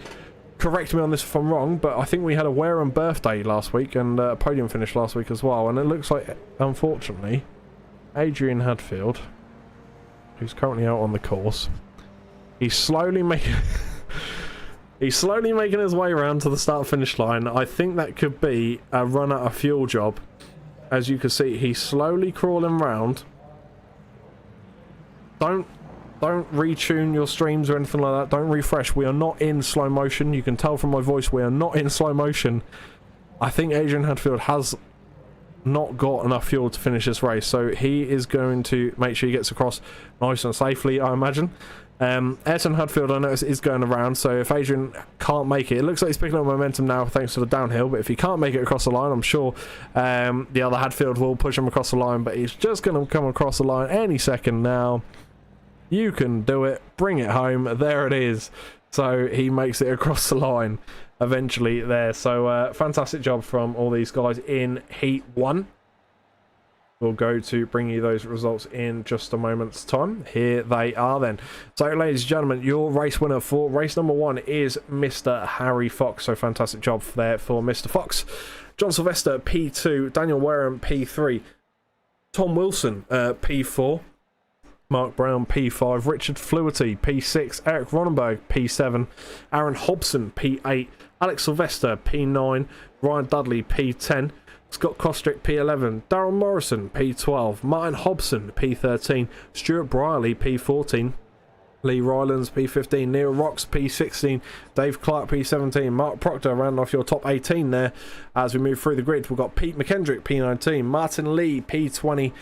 correct me on this if I'm wrong, but I think we had a Wareham birthday last week and a podium finish last week as well. And it looks like, unfortunately, Adrian Hadfield, who's currently out on the course, he's slowly making He's slowly making his way around to the start-finish line. I think that could be a run out of fuel job. As you can see, he's slowly crawling round. Don't retune your streams or anything like that. Don't refresh. We are not in slow motion. You can tell from my voice we are not in slow motion. I think Adrian Hadfield has not got enough fuel to finish this race, so he is going to make sure he gets across nice and safely, I imagine. Ayrton Hadfield, I notice, is going around, so if Adrian can't make it, it looks like he's picking up momentum now thanks to the downhill, but if he can't make it across the line, I'm sure the other Hadfield will push him across the line, but he's just going to come across the line any second now. You can do it. Bring it home. There it is. So he makes it across the line eventually there. So fantastic job from all these guys in Heat 1. We'll go to bring you those results in just a moment's time. Here they are then. So, ladies and gentlemen, your race winner for race number 1 is Mr. Harry Fox. So, fantastic job there for Mr. Fox. John Sylvester, P2. Daniel Wareham, P3. Tom Wilson, P4. Mark Brown, P5. Richard Fluity, P6. Eric Ronenberg, P7. Aaron Hobson, P8. Alex Sylvester, P9. Ryan Dudley, P10. Scott Kostrick, P11, Darryl Morrison, P12, Martin Hobson, P13, Stuart Brierley, P14, Lee Rylands, P15, Neil Rocks, P16, Dave Clark, P17, Mark Proctor rounding off your top 18 there. As we move through the grid, we've got Pete McKendrick, P19, Martin Lee, P20,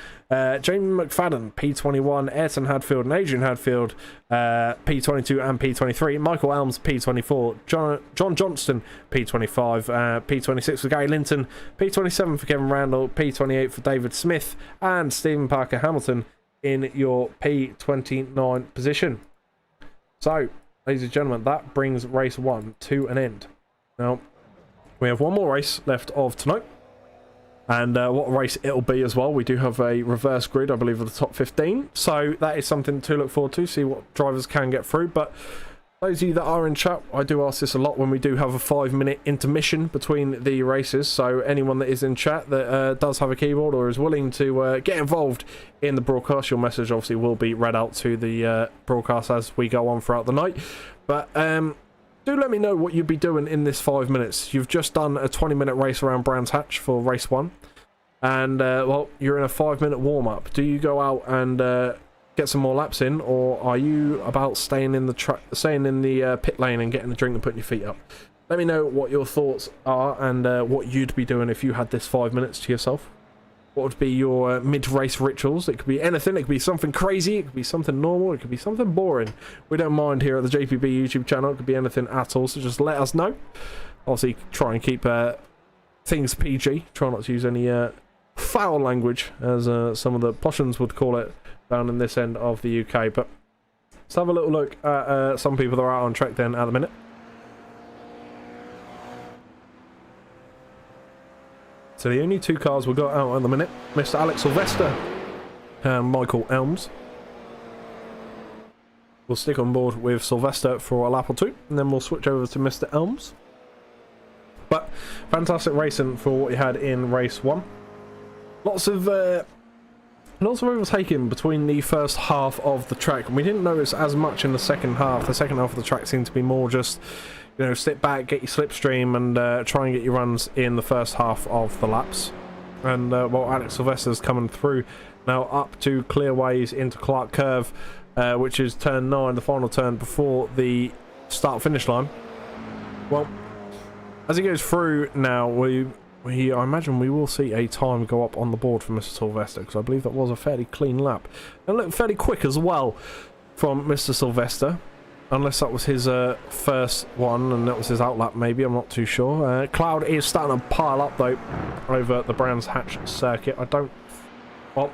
Jamie McFadden, P21, Ayrton Hadfield and Adrian Hadfield, P22 and P23, Michael Elms, P24, John Johnston, P25, P26 for Gary Linton, P27 for Kevin Randall, P28 for David Smith, and Stephen Parker Hamilton in your P29 position. So, ladies and gentlemen, that brings race 1 to an end. Now, we have one more race left of tonight. And what race it'll be as well. We do have a reverse grid, I believe, of the top 15. So that is something to look forward to, see what drivers can get through. But those of you that are in chat, I do ask this a lot when we do have a 5-minute intermission between the races. So anyone that is in chat that does have a keyboard or is willing to get involved in the broadcast, your message obviously will be read out to the broadcast as we go on throughout the night. But do let me know what you'd be doing in this 5 minutes. You've just done a 20-minute race around Brands Hatch for race 1. And, well, you're in a 5-minute warm-up. Do you go out and get some more laps in, or are you about staying in the pit lane and getting a drink and putting your feet up? Let me know what your thoughts are and what you'd be doing if you had this 5 minutes to yourself. What would be your mid-race rituals? It could be anything. It could be something crazy. It could be something normal. It could be something boring. We don't mind here at the JPB YouTube channel. It could be anything at all, so just let us know. Obviously, try and keep things PG. Try not to use any foul language, as some of the poshans would call it down in this end of the UK. But let's have a little look at some people that are out on track then at the minute. So the only 2 cars we've got out at the minute, Mr. Alex Sylvester and Michael Elms. We'll stick on board with Sylvester for a lap or 2, and then we'll switch over to Mr. Elms. But fantastic racing for what you had in race 1. Lots of overtaking between the first half of the track, and we didn't notice as much in the second half. The second half of the track seemed to be more just, you know, sit back, get your slipstream, and try and get your runs in the first half of the laps. And well, Alex Sylvester's coming through now up to Clearways into Clark Curve, which is turn 9, the final turn before the start-finish line. Well, as he goes through now, I imagine we will see a time go up on the board for Mr. Sylvester, because I believe that was a fairly clean lap. And looked fairly quick as well from Mr. Sylvester. Unless that was his first one and that was his outlap, maybe, I'm not too sure. Cloud is starting to pile up though over the Brands Hatch circuit. Well,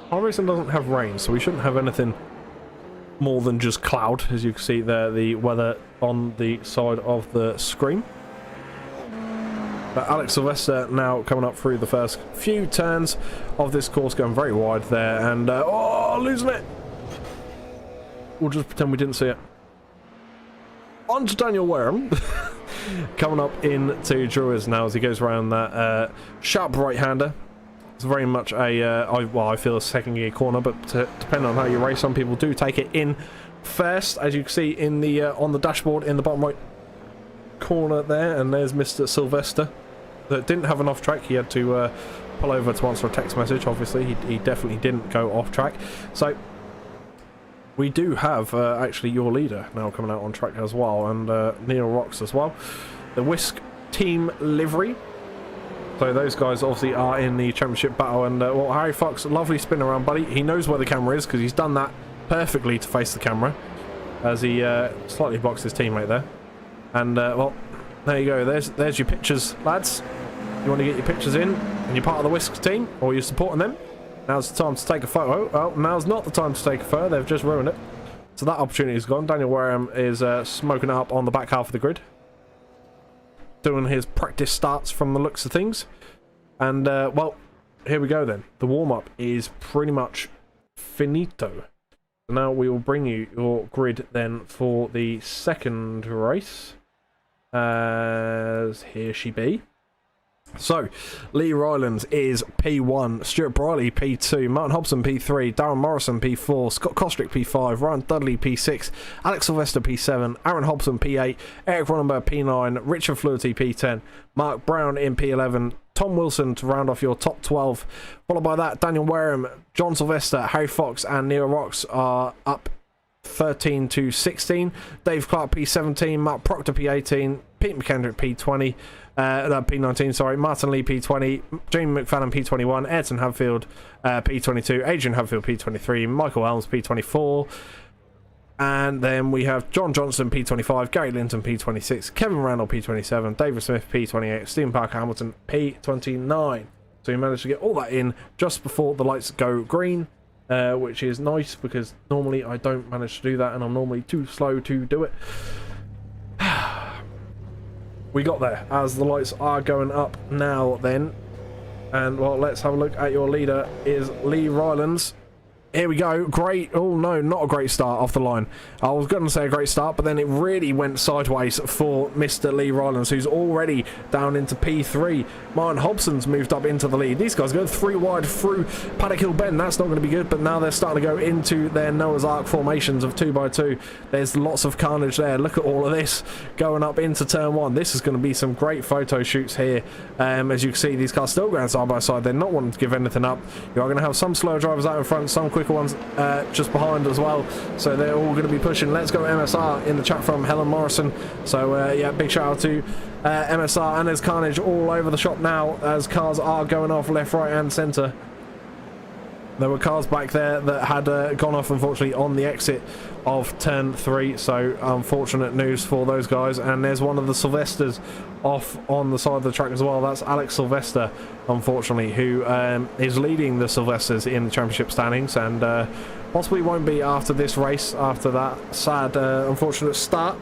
our racing doesn't have rain, so we shouldn't have anything more than just cloud. As you can see there, the weather on the side of the screen. But Alex Sylvester now coming up through the first few turns of this course, going very wide there, and oh, losing it. We'll just pretend we didn't see it. On to Daniel Wareham. Coming up into Druids now as he goes around that sharp right-hander. It's very much a, I feel a second gear corner, but depending on how you race, some people do take it in first, as you can see in the on the dashboard in the bottom right corner there, and there's Mr. Sylvester that didn't have an off track. He had to pull over to answer a text message. Obviously he definitely didn't go off track. So we do have actually your leader now coming out on track as well, and Neil Rocks as well. The Whisk team livery. So those guys obviously are in the championship battle, and well, Harry Fox, lovely spin around, buddy. He knows where the camera is because he's done that perfectly to face the camera as he slightly blocks his teammate there. And well, there you go. There's your pictures, lads. You want to get your pictures in, and you're part of the Whisk team, or you're supporting them. Now's the time to take a photo. Oh, now's not the time to take a photo. They've just ruined it. So that opportunity is gone. Daniel Wareham is smoking it up on the back half of the grid, doing his practice starts from the looks of things. And well, here we go then. The warm-up is pretty much finito. So now we will bring you your grid then for the second race, as here she be. So, Lee Rylands is P1, Stuart Briley P2, Martin Hobson P3, Darren Morrison P4, Scott Kostrick P5, Ryan Dudley P6, Alex Sylvester P7, Aaron Hobson P8, Eric Ronenberg P9, Richard Fluherty P10, Mark Brown in P11, Tom Wilson to round off your top 12. Followed by that, Daniel Wareham, John Sylvester, Harry Fox and Neil Rocks are up 13 to 16. Dave Clark P17, Mark Proctor P18, Pete McKendrick P20, P19, sorry, Martin Lee P20, Jamie McFadden P21, Ayrton Hadfield P22, Adrian Hadfield P23, Michael Elms P24, and then we have John Johnson P25, Gary Linton P26, Kevin Randall P27, David Smith P28, Stephen Parker Hamilton P29. So you managed to get all that in just before the lights go green, which is nice because normally I don't manage to do that and I'm normally too slow to do it. We got there as the lights are going up now then, and well, let's have a look at your leader is Lee Rylands. Here we go. Great. Oh no, not a great start off the line. I was going to say a great start, but then it really went sideways for Mr. Lee Rylands, who's already down into P3. Martin Hobson's moved up into the lead. These guys go 3 wide through Paddock Hill Bend. That's not going to be good, but now they're starting to go into their Noah's Ark formations of 2x2. There's lots of carnage there. Look at all of this going up into turn 1. This is going to be some great photo shoots here. As you can see, these cars still going side by side. They're not wanting to give anything up. You are going to have some slow drivers out in front, some quicker ones just behind as well, so they're all going to be pushing. Let's go MSR in the chat from Helen Morrison. So yeah, big shout out to MSR, and there's carnage all over the shop now as cars are going off left, right and centre. There were cars back there that had gone off, unfortunately, on the exit of turn 3, so unfortunate news for those guys. And there's one of the Sylvesters off on the side of the track as well. That's Alex Sylvester, unfortunately, who is leading the Sylvesters in the championship standings, and possibly won't be after this race, after that sad, unfortunate start.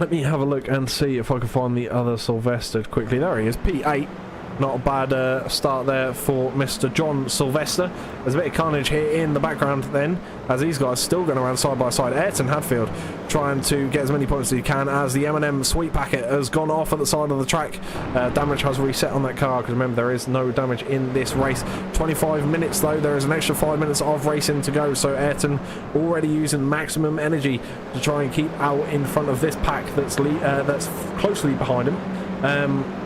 Let me have a look and see if I can find the other Sylvester quickly. There he is, P8. Not a bad start there for Mr. John Sylvester. There's a bit of carnage here in the background then, as these guys still going around side by side. Ayrton Hadfield trying to get as many points as he can, as the M&M sweet packet has gone off at the side of the track. Damage has reset on that car, because remember, there is no damage in this race. 25 minutes though, there is an extra 5 minutes of racing to go, so Ayrton already using maximum energy to try and keep out in front of this pack that's closely behind him.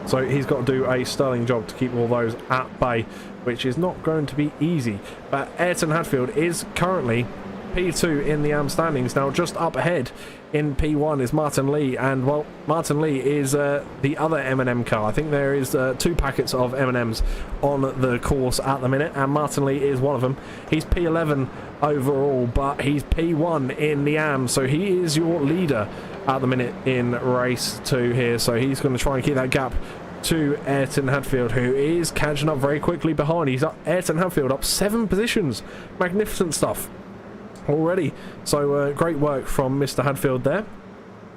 So he's got to do a sterling job to keep all those at bay, which is not going to be easy. But Ayrton Hadfield is currently P2 in the AM standings. Now just up ahead in P1 is Martin Lee, and well, Martin Lee is the other M&M car. I think there is 2 packets of M&Ms on the course at the minute, and Martin Lee is one of them. He's P11 overall, but he's P1 in the AM, so he is your leader at the minute in race 2 here. So he's going to try and keep that gap to Ayrton Hadfield, who is catching up very quickly behind. He's up, Ayrton Hadfield up 7 positions. Magnificent stuff already. So great work from Mr. Hadfield there.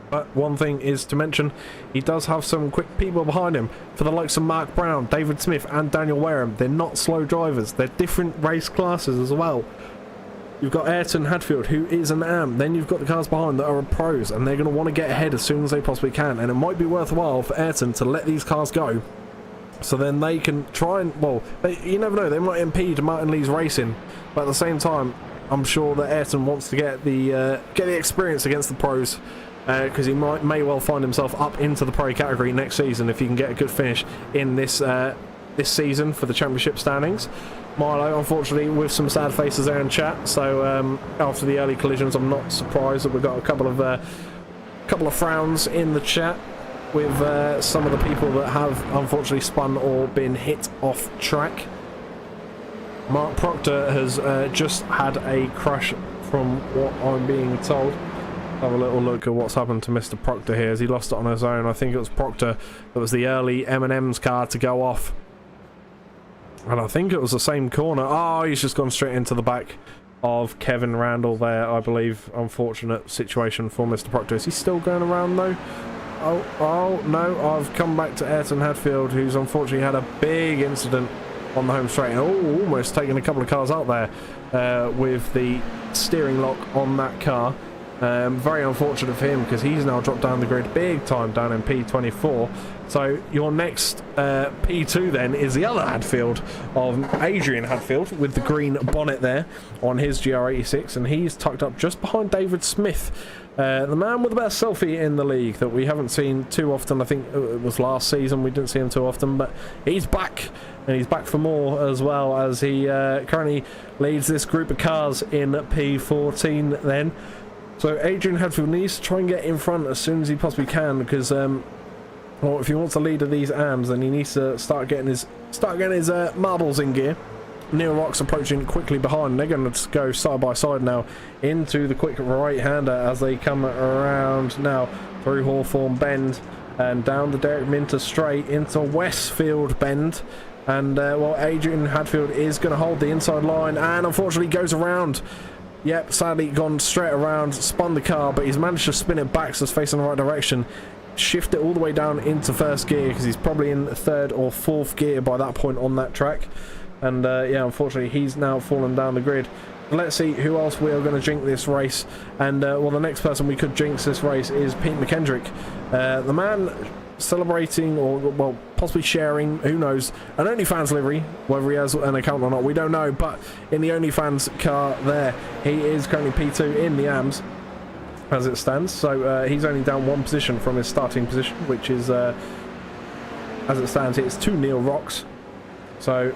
But one thing is to mention, he does have some quick people behind him, for the likes of Mark Brown, David Smith and Daniel Wareham. They're not slow drivers, they're different race classes as well. You've got Ayrton Hadfield, who is an AM. Then you've got the cars behind that are pros, and they're going to want to get ahead as soon as they possibly can. And it might be worthwhile for Ayrton to let these cars go, so then they can try and, well, you never know, they might impede Martin Lee's racing. But at the same time, I'm sure that Ayrton wants to get the experience against the pros because he may well find himself up into the pro category next season if he can get a good finish in this this season for the championship standings. Milo, unfortunately, with some sad faces there in chat. So after the early collisions, I'm not surprised that we've got a couple of frowns in the chat with some of the people that have unfortunately spun or been hit off track. Mark Proctor has just had a crash from what I'm being told. Have a little look at what's happened to Mr. Proctor here as he lost it on his own. I think it was Proctor that was the early M&M's car to go off. And I think it was the same corner. Oh, he's just gone straight into the back of Kevin Randall there, I believe. Unfortunate situation for Mr. Proctor. Is he still going around though? Oh no, I've come back to Ayrton Hadfield, who's unfortunately had a big incident on the home straight. And almost taking a couple of cars out there with the steering lock on that car. Very unfortunate for him because he's now dropped down the grid big time down in P24. So your next P2 then is the other Hadfield of Adrian Hadfield with the green bonnet there on his GR86, and he's tucked up just behind David Smith, the man with the best selfie in the league that we haven't seen too often. I think it was last season we didn't see him too often, but he's back, and he's back for more as well, as he currently leads this group of cars in P14 then. So Adrian Hadfield needs to try and get in front as soon as he possibly can, because well, if he wants to lead of these AMs, then he needs to start getting his marbles in gear. Neil Rock's approaching quickly behind. They're going to go side by side now into the quick right-hander as they come around now through Hawthorne Bend and down the Derek Minter straight into Westfield Bend. And well, Adrian Hadfield is going to hold the inside line and unfortunately goes around. Yep, sadly gone straight around, spun the car, but he's managed to spin it back so it's facing the right direction. Shift it all the way down into first gear because he's probably in third or fourth gear by that point on that track. And yeah, unfortunately he's now fallen down the grid. Let's see who else we are going to jinx this race. And well, the next person we could jinx this race is Pete McKendrick, the man celebrating, or well, possibly sharing, who knows, an OnlyFans livery. Whether he has an account or not, we don't know, but in the OnlyFans car there, he is currently P2 in the AMS as it stands. So he's only down one position from his starting position, which is as it stands, it's 2 Neil Rocks. So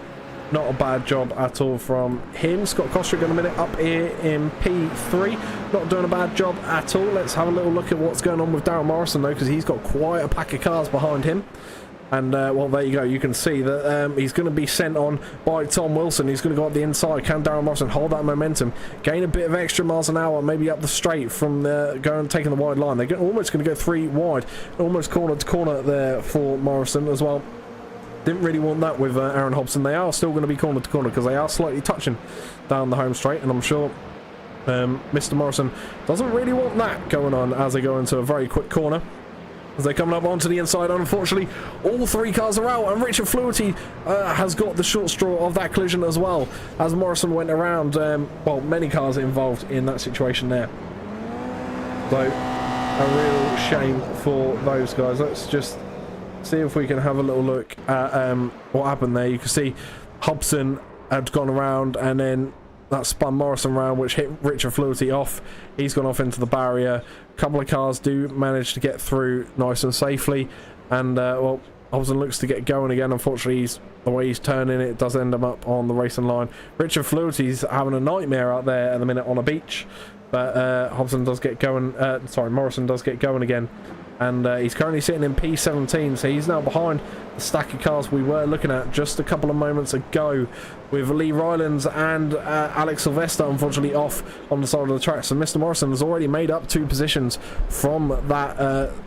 not a bad job at all from him. Scott Kostrick in a minute up here in P3, not doing a bad job at all. Let's have a little look at what's going on with Darren Morrison though, because he's got quite a pack of cars behind him. And well, there you go, you can see that he's going to be sent on by Tom Wilson. He's going to go up the inside. Can Darren Morrison hold that momentum, gain a bit of extra miles an hour, maybe up the straight from taking the wide line? They're almost going to go 3 wide, almost corner to corner there for Morrison as well. Didn't really want that with Aaron Hobson. They are still going to be corner to corner because they are slightly touching down the home straight, and I'm sure Mr. Morrison doesn't really want that going on as they go into a very quick corner. As they're coming up onto the inside, unfortunately, all 3 cars are out, and Richard Fluherty has got the short straw of that collision as well, as Morrison went around, well, many cars involved in that situation there. So, a real shame for those guys. Let's just see if we can have a little look at what happened there. You can see Hobson had gone around, and then that spun Morrison round, which hit Richard Fluherty off. He's gone off into the barrier. A couple of cars do manage to get through nice and safely, and well, Hobson looks to get going again. Unfortunately, the way he's turning, it does end him up on the racing line. Richard Fluherty's having a nightmare out there at the minute on a beach, but Hobson does get going. Sorry, Morrison does get going again. And he's currently sitting in P17, so he's now behind the stack of cars we were looking at just a couple of moments ago, with Lee Rylands and Alex Sylvester unfortunately off on the side of the track. So Mr. Morrison has already made up 2 positions from that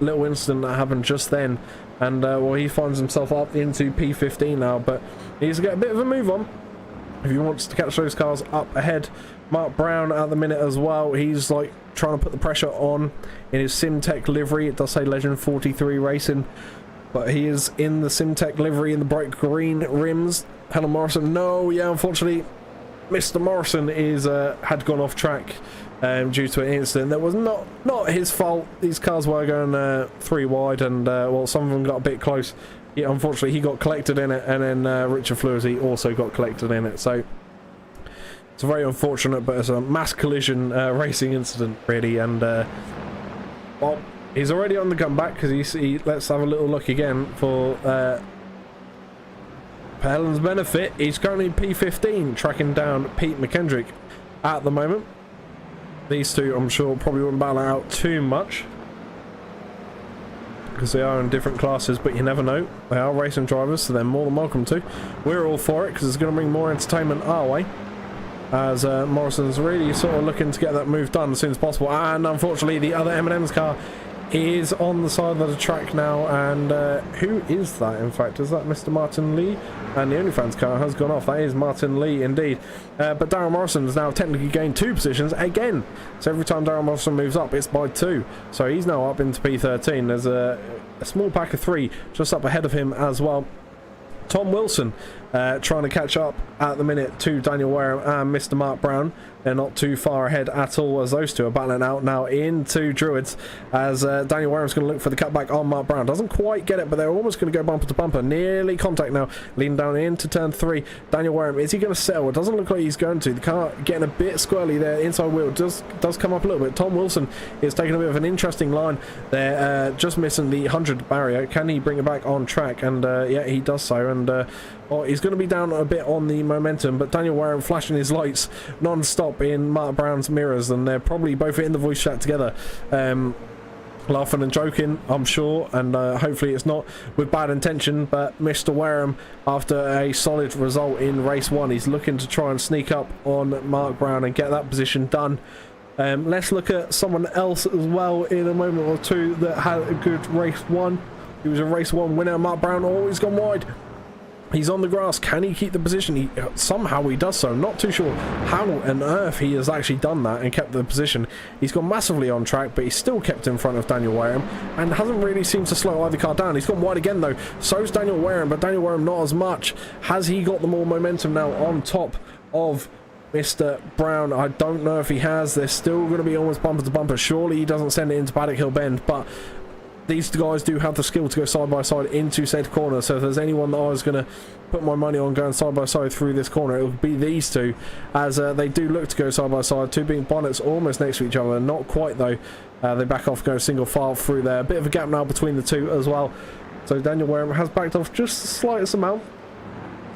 little incident that happened just then. And well, he finds himself up into P15 now, but he needs to get a bit of a move on if he wants to catch those cars up ahead. Mark Brown at the minute as well, he's like trying to put the pressure on in his Simtech livery. It does say Legend 43 Racing, but he is in the Simtech livery in the bright green rims. Helen Morrison, no, yeah, unfortunately Mr. Morrison is had gone off track due to an incident that was not his fault. These cars were going 3 wide, and well, some of them got a bit close. Yeah, unfortunately he got collected in it, and then Richard Fluherty also got collected in it. So it's very unfortunate, but it's a mass collision racing incident really, and Well, he's already on the comeback because let's have a little look again for Helen's benefit. He's currently P15, tracking down Pete McKendrick at the moment. These two, I'm sure, probably won't battle out too much because they are in different classes, but you never know. They are racing drivers, so they're more than welcome to. We're all for it because it's going to bring more entertainment our way, as Morrison's really sort of looking to get that move done as soon as possible. And unfortunately, the other M&M's car is on the side of the track now, and who is that, in fact? Is that Mr. Martin Lee? And the OnlyFans car has gone off. That is Martin Lee indeed. But Darren Morrison has now technically gained 2 positions again, so every time Darren Morrison moves up, it's by 2, so he's now up into P13. There's a small pack of 3 just up ahead of him as well. Tom Wilson trying to catch up at the minute to Daniel Wareham and Mr. Mark Brown. They're not too far ahead at all, as those two are battling out now into Druids, as Daniel Wareham's going to look for the cutback on Mark Brown. Doesn't quite get it, but they're almost going to go bumper to bumper. Nearly contact now, leading down into turn 3. Daniel Wareham, is he going to settle? It doesn't look like he's going to. The car getting a bit squirrely there. Inside wheel does come up a little bit. Tom Wilson is taking a bit of an interesting line there, just missing the 100 barrier. Can he bring it back on track? And yeah, he does so. And well, he's going to be down a bit on the momentum, but Daniel Wareham flashing his lights non-stop in Mark Brown's mirrors, and they're probably both in the voice chat together, laughing and joking, I'm sure, and hopefully it's not with bad intention. But Mr. Wareham, after a solid result in race 1, he's looking to try and sneak up on Mark Brown and get that position done. Let's look at someone else as well in a moment or two that had a good race 1. He was a race 1 winner. Mark Brown, oh, he's gone wide. He's on the grass. Can he keep the position? Somehow he does so. Not too sure how on earth he has actually done that and kept the position. He's gone massively on track, but he's still kept in front of Daniel Wareham and hasn't really seemed to slow either car down. He's gone wide again though. So's Daniel Wareham, but Daniel Wareham not as much. Has he got the more momentum now on top of Mr. Brown? I don't know if he has. They're still going to be almost bumper to bumper. Surely he doesn't send it into Paddock Hill Bend, but these guys do have the skill to go side by side into said corner. So if there's anyone that I was going to put my money on going side by side through this corner, it would be these two, as they do look to go side by side. Two being bonnets almost next to each other, not quite though. They back off, go single file through there. A bit of a gap now between the two as well. So Daniel Wareham has backed off just the slightest amount.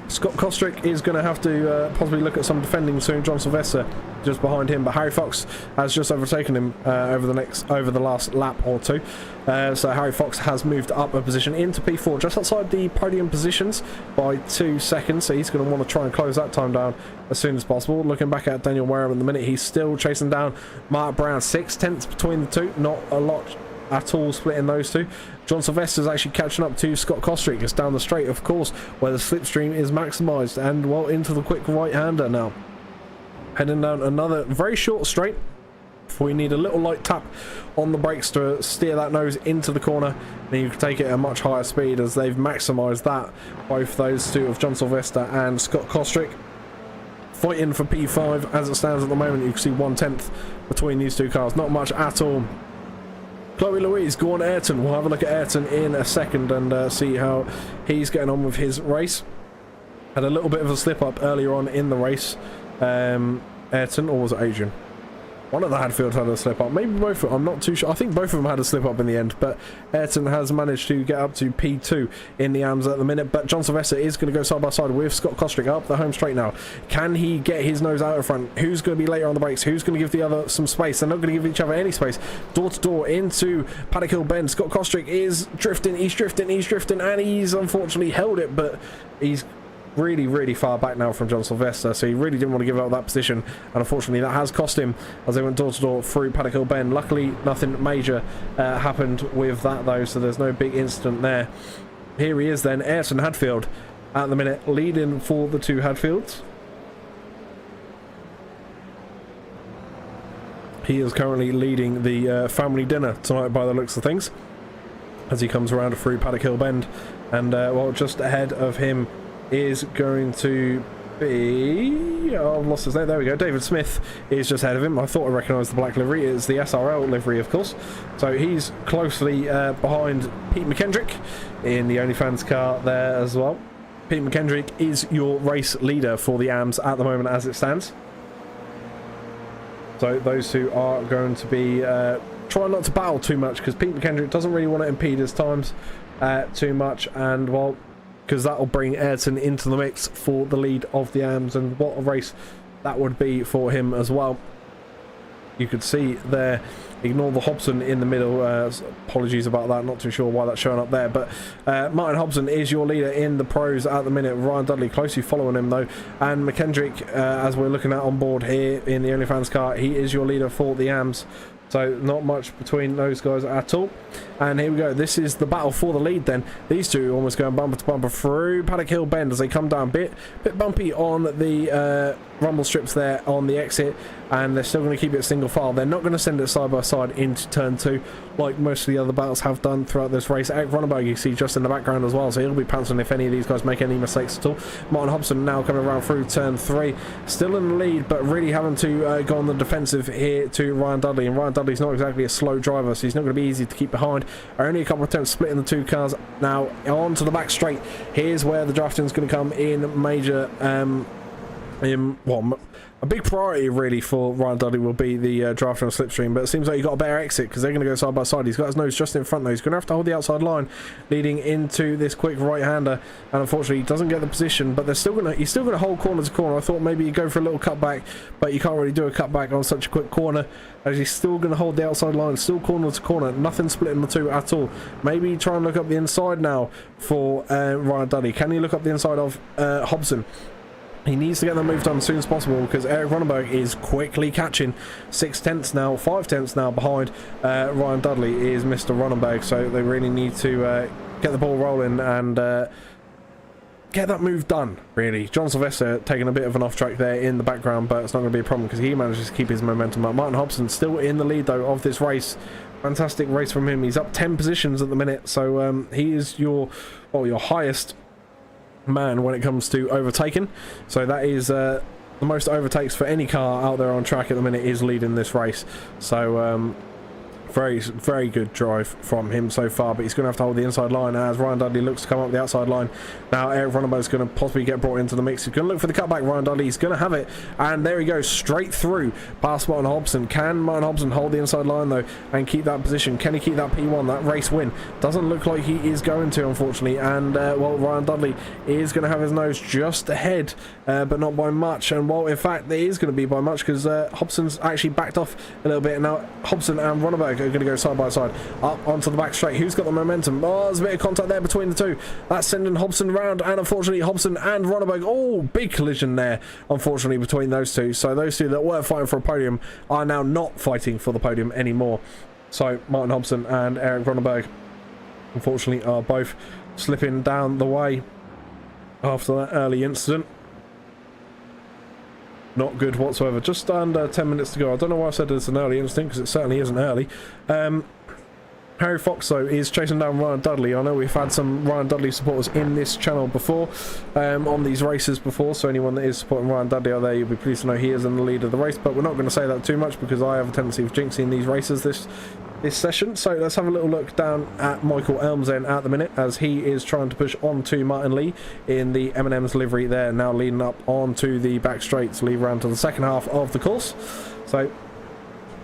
Scott Kostrick is going to have to possibly look at some defending soon. John Sylvester just behind him, but Harry Fox has just overtaken him over the last lap or two. So Harry Fox has moved up a position into P4, just outside the podium positions by 2 seconds. So he's going to want to try and close that time down as soon as possible. Looking back at Daniel Wareham at the minute, he's still chasing down Mark Brown. 6/10 between the two, not a lot at all splitting those two. John Sylvester's actually catching up to Scott Kostrick. It's down the straight, of course, where the slipstream is maximised, and well into the quick right-hander now. Heading down another very short straight. We need a little light tap on the brakes to steer that nose into the corner, and you can take it at a much higher speed, as they've maximised that. Both those two of John Sylvester and Scott Kostrick fighting for P5 as it stands at the moment. You can see 1/10 between these two cars, not much at all. Chloe Louise, go on Ayrton. We'll have a look at Ayrton in a second and see how he's getting on with his race. Had a little bit of a slip up earlier on in the race. Ayrton, or was it Adrian? One of the Hadfield had a slip up, maybe both of them, I'm not too sure. I think both of them had a slip up in the end, but Ayrton has managed to get up to P2 in the AMS at the minute. But John Sylvester is going to go side by side with Scott Kostrick up the home straight now. Can he get his nose out in front? Who's going to be later on the brakes? Who's going to give the other some space? They're not going to give each other any space. Door to door into Paddock Hill Bend. Scott Kostrick is drifting, he's drifting, and he's unfortunately held it, but he's really far back now from John Sylvester, so he really didn't want to give up that position, and unfortunately that has cost him as they went door to door through Paddock Hill Bend. Luckily nothing major happened with that though, so there's no big incident there. Here he is then, Ayrton Hadfield at the minute, leading for the two Hadfields. He is currently leading the family dinner tonight by the looks of things, as he comes around through Paddock Hill Bend, and well, just ahead of him is going to be... oh, I've lost his name. There we go. David Smith is just ahead of him. I thought I recognised the black livery. It's the SRL livery, of course. So he's closely behind Pete McKendrick in the OnlyFans car there as well. Pete McKendrick is your race leader for the AMS at the moment as it stands. So those two are going to be try not to battle too much, because Pete McKendrick doesn't really want to impede his times too much, and well, because that'll bring Ayrton into the mix for the lead of the AMs, and what a race that would be for him as well. You could see there, ignore the Hobson in the middle, apologies about that, not too sure why that's showing up there, but Martin Hobson is your leader in the pros at the minute. Ryan Dudley closely following him though, and McKendrick, as we're looking at on board here in the OnlyFans car, he is your leader for the AMs. So not much between those guys at all. And here we go. This is the battle for the lead then. These two almost going bumper to bumper through Paddock Hill Bend as they come down. Bit bumpy on the rumble strips there on the exit. And they're still going to keep it single file. They're not going to send it side by side into turn 2 like most of the other battles have done throughout this race. Eric Ronenberg you see just in the background as well. So he'll be pouncing if any of these guys make any mistakes at all. Martin Hobson now coming around through turn 3. Still in the lead, but really having to go on the defensive here to Ryan Dudley. And Ryan Dudley's not exactly a slow driver, so he's not going to be easy to keep behind. Only a couple of attempts splitting the two cars. Now on to the back straight. Here's where the drafting is going to come in major. A big priority really for Ryan Dudley will be the drafting on slipstream, but it seems like he's got a better exit because they're going to go side by side. He's got his nose just in front though. He's going to have to hold the outside line leading into this quick right-hander, and unfortunately he doesn't get the position, but he's still going to hold corner to corner. I thought maybe he'd go for a little cutback, but you can't really do a cutback on such a quick corner, as he's still going to hold the outside line, still corner to corner, nothing splitting the two at all. Maybe try and look up the inside now for Ryan Dudley. Can he look up the inside of Hobson? He needs to get that move done as soon as possible because Eric Ronenberg is quickly catching 5 tenths now behind Ryan Dudley is Mr. Ronenberg, so they really need to get the ball rolling and get that move done, really. John Sylvester taking a bit of an off track there in the background, but it's not going to be a problem because he manages to keep his momentum up. Martin Hobson still in the lead though of this race. Fantastic race from him. He's up 10 positions at the minute, so he is your highest man when it comes to overtaking, so that is the most overtakes for any car out there on track at the minute is leading this race. So very good drive from him so far, but he's going to have to hold the inside line as Ryan Dudley looks to come up the outside line. Now Eric Ronenberg is going to possibly get brought into the mix. He's going to look for the cutback. Ryan Dudley, he's going to have it, and there he goes straight through past Martin Hobson. Can Martin Hobson hold the inside line though and keep that position? Can he keep that P1, that race win? Doesn't look like he is going to, unfortunately, and well, Ryan Dudley is going to have his nose just ahead, but not by much. And well, in fact it is going to be by much because Hobson's actually backed off a little bit. Now Hobson and Ronenberg are going to go side by side up onto the back straight. Who's got the momentum? Oh, there's a bit of contact there between the two. That's sending Hobson round, and unfortunately Hobson and Ronenberg, oh, big collision there unfortunately between those two. So those two that were fighting for a podium are now not fighting for the podium anymore. So Martin Hobson and Eric Ronenberg unfortunately are both slipping down the way after that early incident. Not good whatsoever. Just under 10 minutes to go. I don't know why I said it's an early incident because it certainly isn't early. Harry Fox though is chasing down Ryan Dudley. I know we've had some Ryan Dudley supporters in this channel before, on these races before, so anyone that is supporting Ryan Dudley out there, you'll be pleased to know he is in the lead of the race, but we're not going to say that too much because I have a tendency of jinxing these races this session. So let's have a little look down at Michael Elmsden at the minute as he is trying to push on to Martin Lee in the M&M's livery there, now leading up onto the back straight to lead around to the second half of the course. So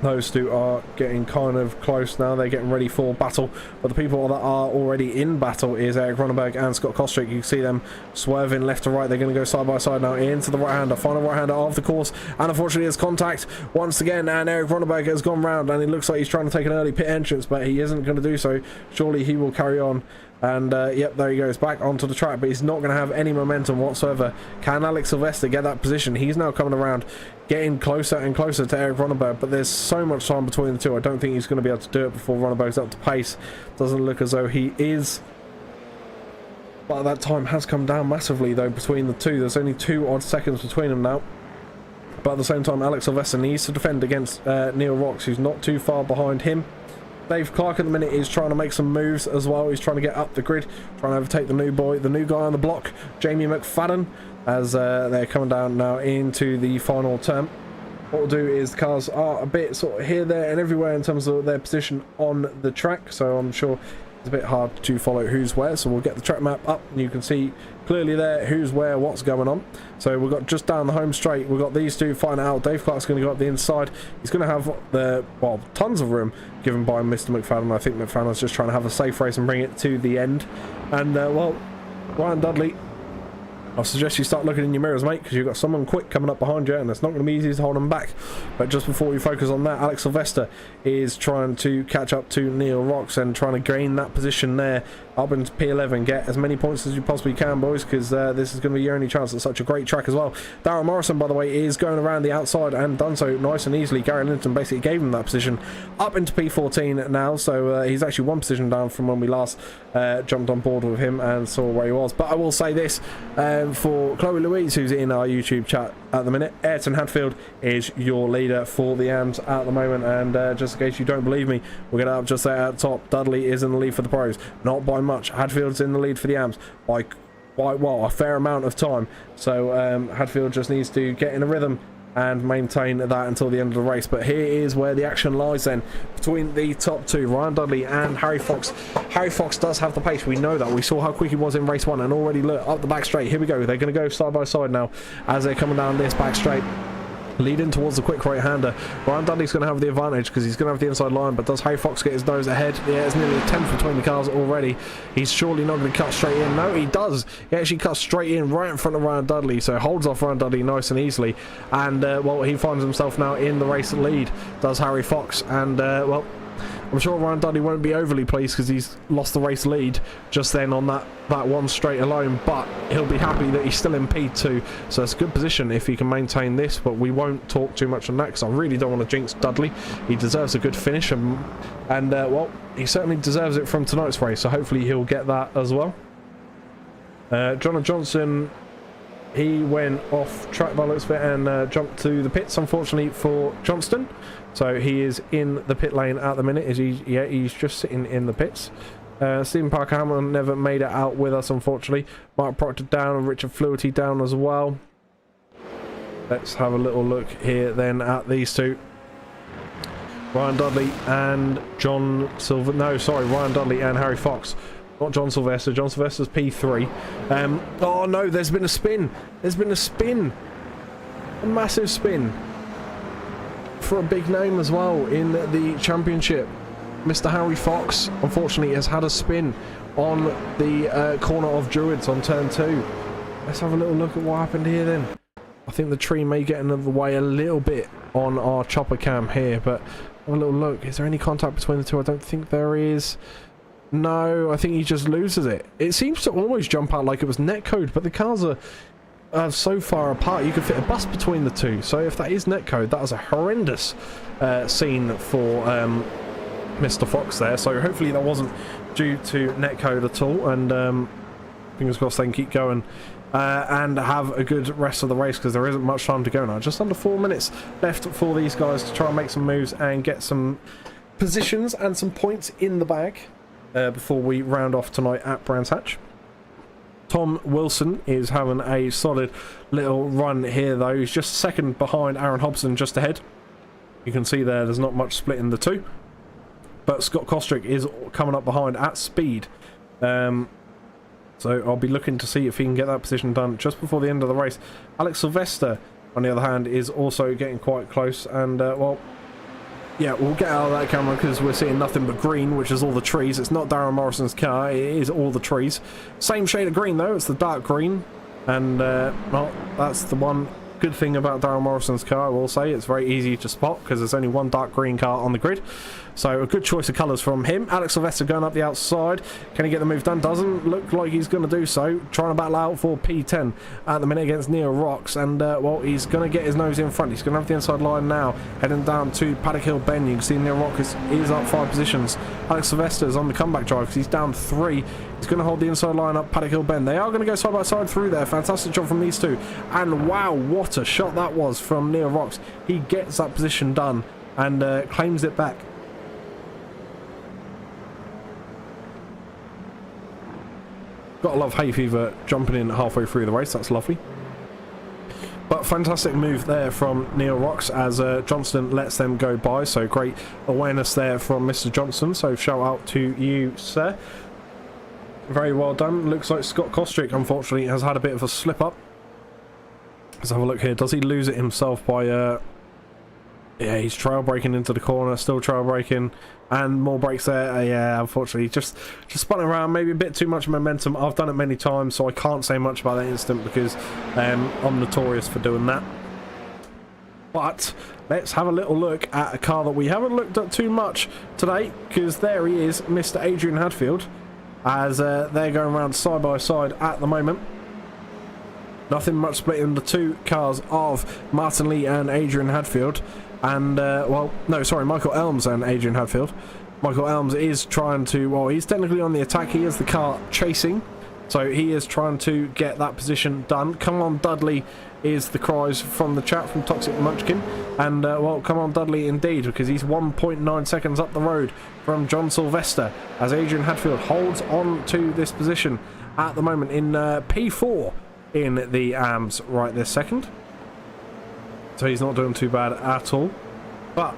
those two are getting kind of close now. They're getting ready for battle, but the people that are already in battle is Eric Ronenberg and Scott Kostrick. You can see them swerving left to right. They're going to go side by side now into the right-hander, final right-hander of the course, and unfortunately there's contact once again, and Eric Ronenberg has gone round, and it looks like he's trying to take an early pit entrance, but he isn't going to do so. Surely he will carry on. And yep, there he goes back onto the track, but he's not going to have any momentum whatsoever. Can Alex Sylvester get that position? He's now coming around, getting closer and closer to Eric Ronenberg, but there's so much time between the two. I don't think he's going to be able to do it before Ronenberg's up to pace. Doesn't look as though he is, but that time has come down massively though between the two. There's only 2 odd seconds between them now, but at the same time Alex Sylvester needs to defend against Neil Rocks, who's not too far behind him. Dave Clark at the minute is trying to make some moves as well. He's trying to get up the grid, trying to overtake the new guy on the block, Jamie McFadden, as they're coming down now into the final turn. What we'll do is the cars are a bit sort of here, there and everywhere in terms of their position on the track, so I'm sure It's a bit hard to follow who's where, so we'll get the track map up and you can see clearly there who's where, what's going on. So we've got just down the home straight, we've got these two fighting out. Dave Clark's going to go up the inside. He's going to have the, well, tons of room given by Mr. McFadden. I think McFadden's just trying to have a safe race and bring it to the end. And, well, Ryan Dudley, I suggest you start looking in your mirrors, mate, because you've got someone quick coming up behind you, and it's not going to be easy to hold them back. But just before we focus on that, Alex Sylvester is trying to catch up to Neil Rocks and trying to gain that position there up into P11. Get as many points as you possibly can, boys, because this is going to be your only chance at such a great track as well. Darryl Morrison, by the way, is going around the outside and done so nice and easily. Gary Linton basically gave him that position up into P14 now, so he's actually one position down from when we last jumped on board with him and saw where he was. But I will say this, for Chloe Louise, who's in our YouTube chat at the minute, Ayrton Hadfield is your leader for the AMs at the moment. And just in case you don't believe me, we're going to have just there at the top, Dudley is in the lead for the pros, not by much. Hadfield's in the lead for the AMs by well, a fair amount of time. So Hadfield just needs to get in a rhythm and maintain that until the end of the race. But here is where the action lies then, between the top two, Ryan Dudley and Harry Fox. Harry Fox does have the pace, we know that. We saw how quick he was in race 1, and already look up the back straight. Here we go, they're going to go side by side now as they're coming down this back straight, leading towards the quick right-hander. Ryan Dudley's going to have the advantage because he's going to have the inside line, but does Harry Fox get his nose ahead? Yeah, it's nearly a 10th between the cars already. He's surely not going to cut straight in. No, he does. He actually cuts straight in right in front of Ryan Dudley, so holds off Ryan Dudley nice and easily. And, well, he finds himself now in the race lead, does Harry Fox. And, well, I'm sure Ryan Dudley won't be overly pleased because he's lost the race lead just then on that one straight alone, but he'll be happy that he's still in P2, so it's a good position if he can maintain this. But we won't talk too much on that because I really don't want to jinx Dudley. He deserves a good finish, and well, he certainly deserves it from tonight's race, so hopefully he'll get that as well. Jonathan Johnson, he went off track by the looks of it and jumped to the pits, unfortunately for Johnston. So he is in the pit lane at the minute. He's just sitting in the pits. Stephen Parker Hamilton never made it out with us, unfortunately. Mark Proctor down and Richard Fluity down as well. Let's have a little look here then at these two. Ryan Dudley and John Silver. No, sorry, Ryan Dudley and Harry Fox. Not John Sylvester. John Sylvester's P3. Oh no, there's been a spin. There's been a spin. A massive spin. For a big name as well in the championship. Mr. Harry Fox, unfortunately, has had a spin on the corner of Druids on turn 2. Let's have a little look at what happened here then. I think the tree may get in the way a little bit on our chopper cam here, but have a little look. Is there any contact between the two? I don't think there is. No, I think he just loses it. It seems to almost jump out like it was netcode, but the cars are so far apart you could fit a bus between the two. So if that is netcode, that is a horrendous scene for Mr. Fox there. So hopefully that wasn't due to netcode at all, and fingers crossed they can keep going and have a good rest of the race, because there isn't much time to go now. Just under 4 minutes left for these guys to try and make some moves and get some positions and some points in the bag before we round off tonight at Brands Hatch. Tom Wilson is having a solid little run here though. He's just second behind Aaron Hobson, just ahead. You can see there's not much split in the two. But Scott Kostrick is coming up behind at speed. So I'll be looking to see if he can get that position done just before the end of the race. Alex Sylvester, on the other hand, is also getting quite close. And, well, yeah, we'll get out of that camera because we're seeing nothing but green, which is all the trees. It's not Darren Morrison's car, it is all the trees. Same shade of green though, it's the dark green. And, well, that's the one good thing about Darren Morrison's car, I will say. It's very easy to spot because there's only one dark green car on the grid. So a good choice of colours from him. Alex Sylvester going up the outside. Can he get the move done? Doesn't look like he's going to do so. Trying to battle out for P10 at the minute against Neil Rocks. And, well, he's going to get his nose in front. He's going to have the inside line now. Heading down to Paddock Hill Bend. You can see Neil Rocks is up 5 positions. Alex Sylvester is on the comeback drive because he's down 3. He's going to hold the inside line up Paddock Hill Bend. They are going to go side by side through there. Fantastic job from these two. And, wow, what a shot that was from Neil Rocks. He gets that position done and claims it back. Gotta love hay fever jumping in halfway through the race. That's lovely. But fantastic move there from Neil Rocks as Johnston lets them go by. So great awareness there from Mr. Johnson. So shout out to you, sir. Very well done. Looks like Scott Kostrick, unfortunately, has had a bit of a slip up. Let's have a look here. Does he lose it himself by... yeah, he's trail braking into the corner. Still trail braking. And more brakes there. Yeah, unfortunately, just spun around. Maybe a bit too much momentum. I've done it many times, so I can't say much about that incident because I'm notorious for doing that. But let's have a little look at a car that we haven't looked at too much today, because there he is, Mr. Adrian Hadfield, as they're going around side by side at the moment. Nothing much splitting the two cars of Martin Lee and Adrian Hadfield. And, well, no, sorry, Michael Elms and Adrian Hadfield. Michael Elms is trying to, well, he's technically on the attack. He is the car chasing. So he is trying to get that position done. Come on, Dudley is the cries from the chat from Toxic Munchkin. And, well, come on, Dudley, indeed, because he's 1.9 seconds up the road from John Sylvester as Adrian Hadfield holds on to this position at the moment in P4 in the AMS right this second. So he's not doing too bad at all. But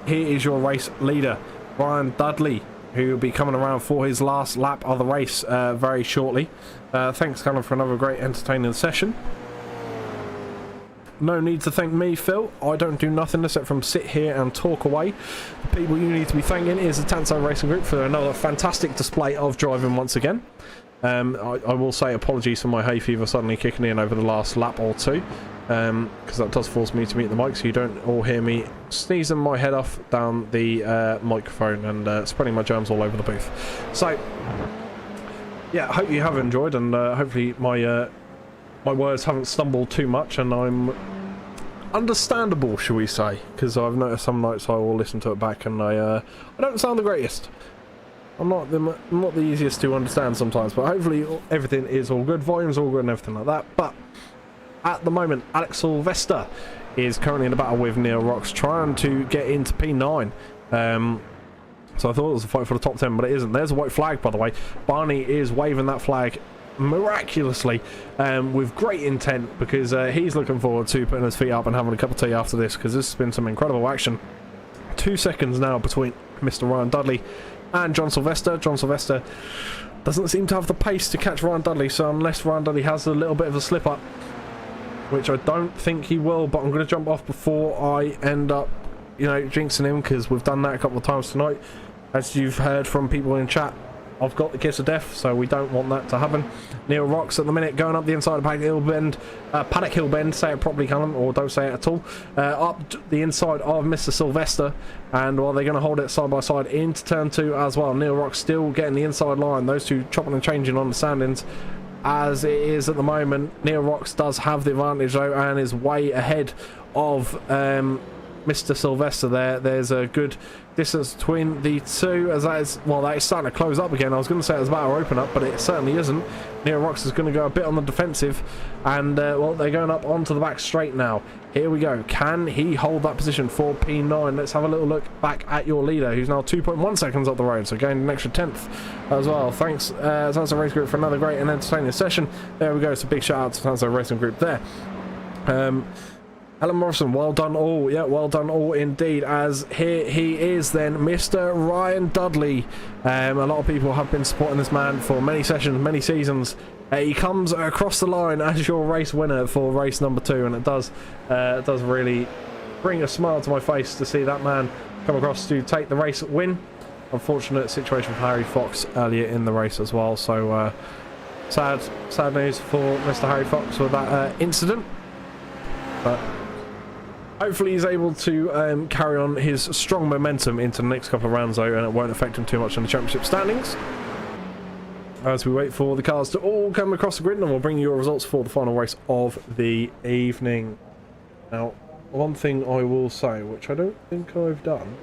here is your race leader, Brian Dudley, who will be coming around for his last lap of the race very shortly. Thanks, Callum, for another great entertaining session. No need to thank me, Phil. I don't do nothing except from sit here and talk away. The people you need to be thanking is the Tanso Racing Group for another fantastic display of driving once again. I will say apologies for my hay fever suddenly kicking in over the last lap or two, because that does force me to mute the mic so you don't all hear me sneezing my head off down the microphone and spreading my germs all over the booth. So yeah, I hope you have enjoyed, and hopefully my words haven't stumbled too much and I'm understandable, shall we say, because I've noticed some nights I will listen to it back and I don't sound the greatest. I'm not the easiest to understand sometimes, but hopefully everything is all good, volume's all good and everything like that. But at the moment, Alex Sylvester is currently in a battle with Neil Rocks, trying to get into P9. So I thought it was a fight for the top 10, but it isn't. There's a white flag, by the way. Barney is waving that flag miraculously with great intent, because he's looking forward to putting his feet up and having a cup of tea after this, because this has been some incredible action. 2 seconds now between Mr. Ryan Dudley and John Sylvester. John Sylvester doesn't seem to have the pace to catch Ryan Dudley, so unless Ryan Dudley has a little bit of a slip up, which I don't think he will, but I'm going to jump off before I end up, you know, jinxing him, because we've done that a couple of times tonight. As you've heard from people in chat, I've got the kiss of death, so we don't want that to happen. Neil Rocks at the minute going up the inside of Paddock Hill Bend, say it properly, Callum, or don't say it at all. Up the inside of Mr. Sylvester, and well, they're going to hold it side by side into turn 2 as well. Neil Rocks still getting the inside line, those two chopping and changing on the standings as it is at the moment. Neil Rocks does have the advantage though, and is way ahead of Mr. Sylvester there. There's a good distance between the two, as that is, well, that is starting to close up again. I was going to say it was about to open up, but it certainly isn't. Neil Rocks is going to go a bit on the defensive, and well, they're going up onto the back straight now. Here we go. Can he hold that position for P9? Let's have a little look back at your leader, who's now 2.1 seconds up the road, so gaining an extra 10th as well. Thanks, Tanso Racing Group, for another great and entertaining session. There we go. So big shout out to Tanso Racing Group there. Alan Morrison, well done all. Yeah, well done all indeed, as here he is then, Mr. Ryan Dudley. A lot of people have been supporting this man for many sessions, many seasons. He comes across the line as your race winner for race number 2, and it does really bring a smile to my face to see that man come across to take the race win. Unfortunate situation for Harry Fox earlier in the race as well, so sad news for Mr. Harry Fox with that incident. But hopefully he's able to carry on his strong momentum into the next couple of rounds though, and it won't affect him too much in the championship standings. As we wait for the cars to all come across the grid, and we'll bring you your results for the final race of the evening. Now, one thing I will say, which I don't think I've done,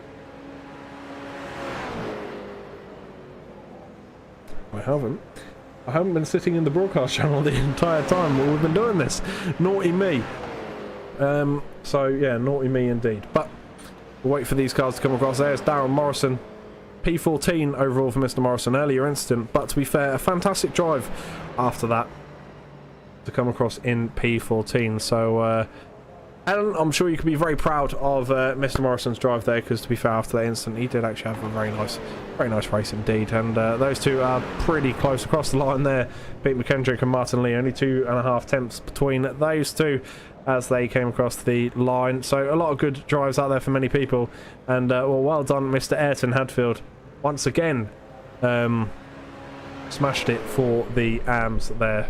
I haven't been sitting in the broadcast channel the entire time while we've been doing this. Naughty me. So yeah, naughty me indeed. But we'll wait for these cars to come across. There's Darren Morrison, P14 overall for Mr. Morrison, earlier incident, but to be fair, a fantastic drive after that. to come across in P14. So, and I'm sure you can be very proud of Mr. Morrison's drive there, because to be fair, after that incident, he did actually have a very nice race indeed. And those two are pretty close across the line there. Pete McKendrick and Martin Lee, only 2.5 tenths between those two as they came across the line. So a lot of good drives out there for many people. And well done, Mr. Ayrton Hadfield. Once again, smashed it for the AMS there.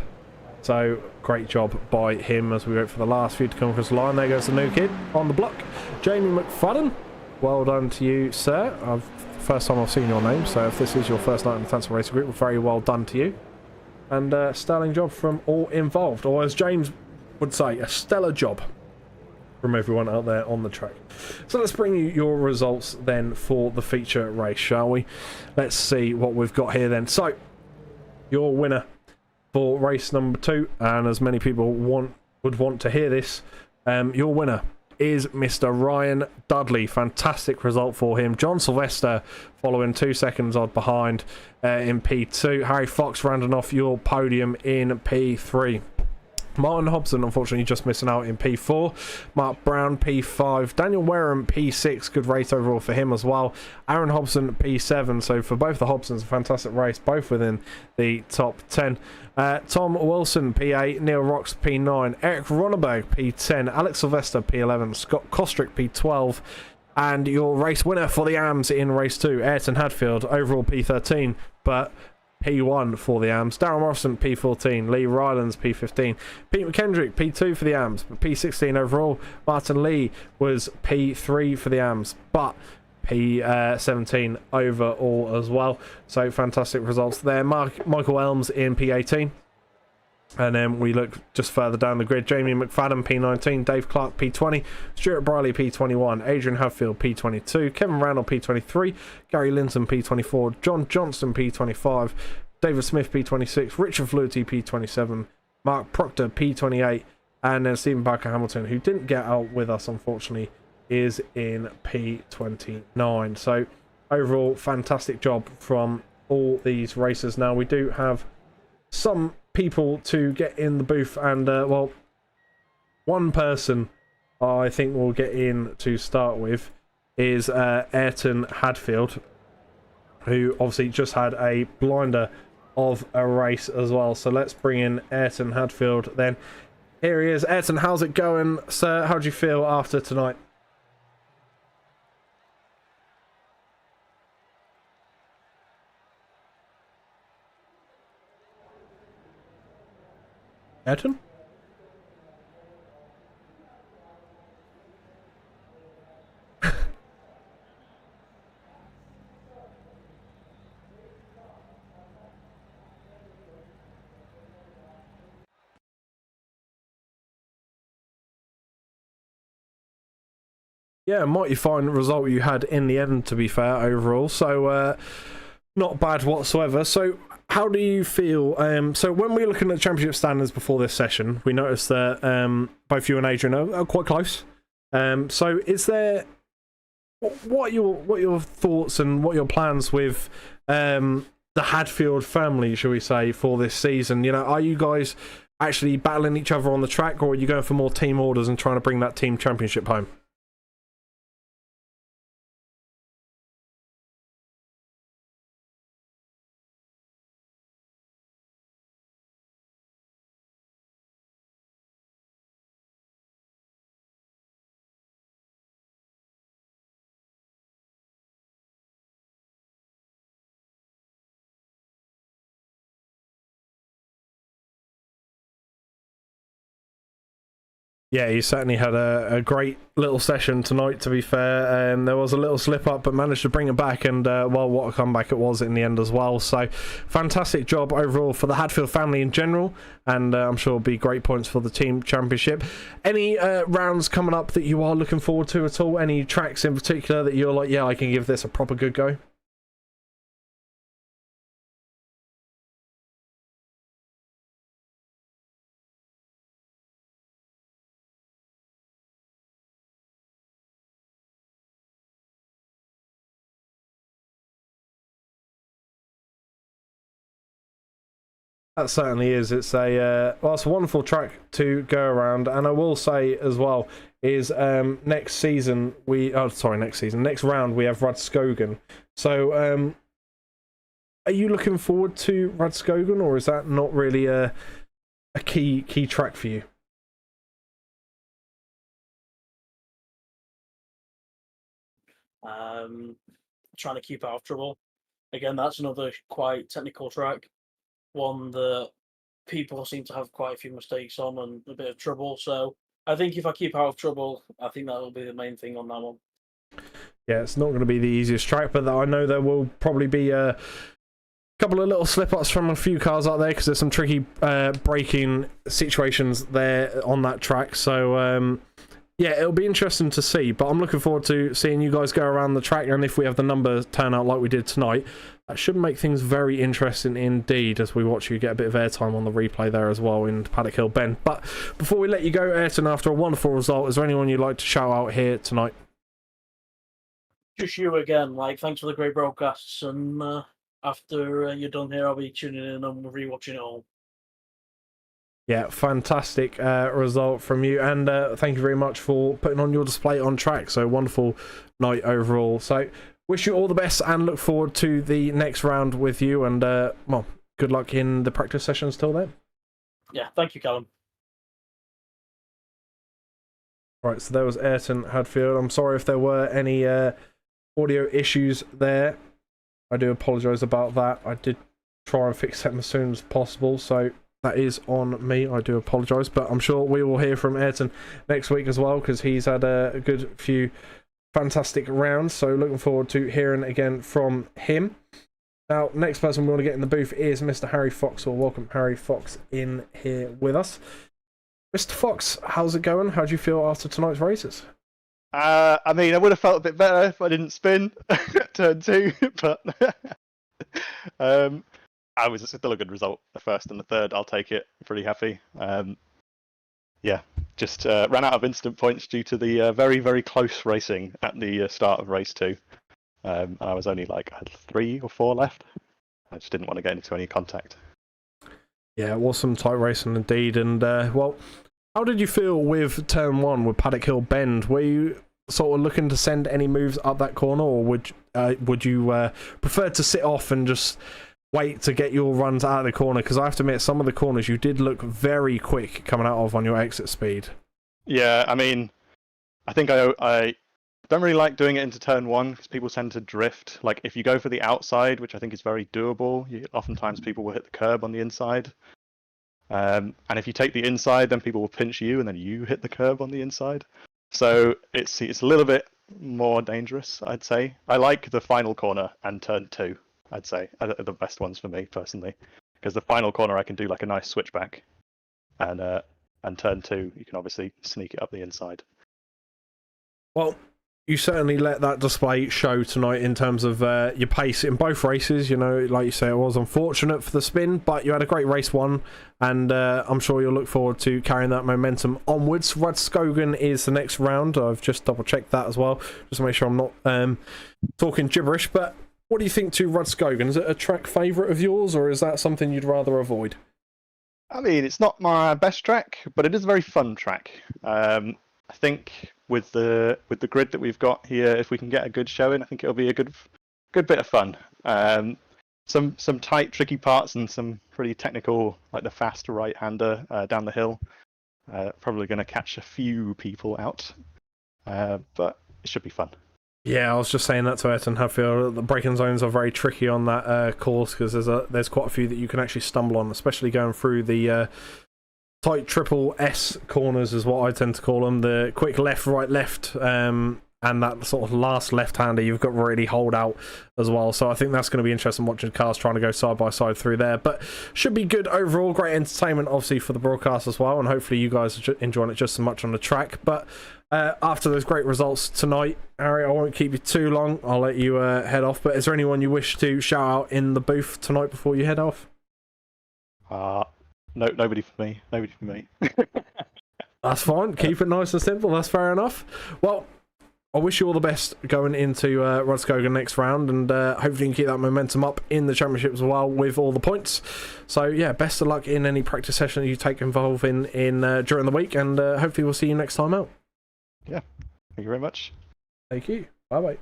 So great job by him as we wait for the last few to come across the line. There goes the new kid on the block, Jamie McFadden. Well done to you, sir. First time I've seen your name, so if this is your first night in the Tanso Racing Group, very well done to you. And sterling job from all involved, or as James would say, a stellar job from everyone out there on the track. So let's bring you your results then for the feature race, shall we? Let's see what we've got here then. So your winner for race number 2, and as many people would want to hear this, your winner is Mr. Ryan Dudley. Fantastic result for him. John Sylvester following 2 seconds odd behind in P2. Harry Fox rounding off your podium in P3. Martin Hobson, unfortunately, just missing out in P4. Mark Brown, P5. Daniel Wareham, P6. Good race overall for him as well. Aaron Hobson, P7. So for both the Hobsons, a fantastic race, both within the top 10. Tom Wilson, P8. Neil Rocks, P9. Eric Ronneberg, P10. Alex Sylvester, P11. Scott Kostrick, P12. And your race winner for the AMS in race 2, Ayrton Hadfield, overall P13. But P1 for the AMS. Darryl Morrison, P14. Lee Rylands, P15. Pete McKendrick, P2 for the AMS, but P16 overall. Martin Lee was P3 for the AMS, but P17 overall as well. So fantastic results there. Michael Elms in P18. And then we look just further down the grid. Jamie McFadden, P19. Dave Clark, P20. Stuart Briley, P21. Adrian Hadfield, P22. Kevin Randall, P23. Gary Linton, P24. John Johnston, P25. David Smith, P26. Richard Flutie, P27. Mark Proctor, P28. And then Stephen Parker Hamilton, who didn't get out with us, unfortunately, is in P29. So overall, fantastic job from all these racers. Now, we do have some people to get in the booth, and well, one person I think we'll get in to start with is Ayrton Hadfield, who obviously just had a blinder of a race as well. So let's bring in Ayrton Hadfield then. Here he is. Ayrton, how's it going, sir? How do you feel after tonight? Ayrton? Yeah, mighty fine result you had in the end, to be fair, overall. So, not bad whatsoever. So, how do you feel? So when we were looking at the championship standings before this session, we noticed that both you and Adrian are quite close. So is there what are your thoughts and what are your plans with the Hadfield family, shall we say, for this season? You know, are you guys actually battling each other on the track, or are you going for more team orders and trying to bring that team championship home? Yeah, you certainly had a great little session tonight, to be fair. There was a little slip up, but managed to bring it back, and well, what a comeback it was in the end as well. So fantastic job overall for the Hadfield family in general, and I'm sure it'll be great points for the team championship. Any rounds coming up that you are looking forward to at all? Any tracks in particular that you're like, yeah, I can give this a proper good go? That certainly is. It's a well, it's a wonderful track to go around, and I will say as well is next round we have Radskogen. So are you looking forward to Radskogen, or is that not really a key track for you? Trying to keep out of trouble. Again, that's another quite technical track, one that people seem to have quite a few mistakes on and a bit of trouble. So I think if I keep out of trouble, I think that will be the main thing on that one. Yeah, it's not going to be the easiest track, but I know there will probably be a couple of little slip-ups from a few cars out there because there's some tricky braking situations there on that track. So yeah, it'll be interesting to see, but I'm looking forward to seeing you guys go around the track, and if we have the numbers turn out like we did tonight, that should make things very interesting indeed as we watch you get a bit of airtime on the replay there as well in Paddock Hill Bend. But before we let you go, Ayrton, after a wonderful result, is there anyone you'd like to shout out here tonight? Just you again, thanks for the great broadcasts, and after you're done here, I'll be tuning in and rewatching it all. Yeah, fantastic result from you, and thank you very much for putting on your display on track. So wonderful night overall. So wish you all the best and look forward to the next round with you, and well, good luck in the practice sessions till then. Yeah, thank you, Callum. Right, so there was Ayrton Hadfield. I'm sorry if there were any audio issues there. I do apologise about that. I did try and fix them as soon as possible, so that is on me. I do apologise, but I'm sure we will hear from Ayrton next week as well, because he's had a good few fantastic rounds, so looking forward to hearing again from him. Now, next person we want to get in the booth is Mr. Harry Fox. We'll welcome Harry Fox in here with us. Mr. Fox, how's it going? How do you feel after tonight's races? I mean, I would have felt a bit better if I didn't spin turn 2, but I was still a good result. The first and the third, I'll take it. Pretty happy. Yeah, just ran out of instant points due to the very, very close racing at the start of race 2. I was only I had 3 or 4 left. I just didn't want to get into any contact. Yeah, it was some tight racing indeed. And well, how did you feel with turn 1 with Paddock Hill Bend? Were you sort of looking to send any moves up that corner, or would you prefer to sit off and just wait to get your runs out of the corner? Because I have to admit, some of the corners you did look very quick coming out of on your exit speed. Yeah, I mean, I think I don't really like doing it into turn 1 because people tend to drift. If you go for the outside, which I think is very doable, oftentimes people will hit the curb on the inside. And if you take the inside, then people will pinch you, and then you hit the curb on the inside. So it's a little bit more dangerous, I'd say. I like the final corner and turn 2. I'd say are the best ones for me personally, because the final corner I can do a nice switchback, and turn 2 you can obviously sneak it up the inside. Well, you certainly let that display show tonight in terms of your pace in both races. You know, like you say, it was unfortunate for the spin, but you had a great race 1, and I'm sure you'll look forward to carrying that momentum onwards. Radskogen is the next round. I've just double checked that as well, just to make sure I'm not talking gibberish. But what do you think to Radskogen? Is it a track favourite of yours, or is that something you'd rather avoid? I mean, it's not my best track, but it is a very fun track. I think with the grid that we've got here, if we can get a good showing, I think it'll be a good bit of fun. Some tight, tricky parts and some pretty technical, like the fast right-hander down the hill. Probably going to catch a few people out, but it should be fun. Yeah, I was just saying that to Ayrton Hadfield. The braking zones are very tricky on that course, because there's quite a few that you can actually stumble on, especially going through the tight triple S corners is what I tend to call them. The quick left, right, left, and that sort of last left-hander you've got to really hold out as well. So I think that's going to be interesting watching cars trying to go side by side through there. But should be good overall. Great entertainment, obviously, for the broadcast as well. And hopefully you guys are enjoying it just as much on the track. But after those great results tonight, Harry, I won't keep you too long. I'll let you head off. But is there anyone you wish to shout out in the booth tonight before you head off? No, nobody for me. Nobody for me. That's fine. Keep it nice and simple. That's fair enough. Well, I wish you all the best going into Rodskoga next round, and hopefully you can keep that momentum up in the championship as well with all the points. So yeah, best of luck in any practice session you take involved in during the week, and hopefully we'll see you next time out. Yeah, thank you very much. Thank you. Bye bye.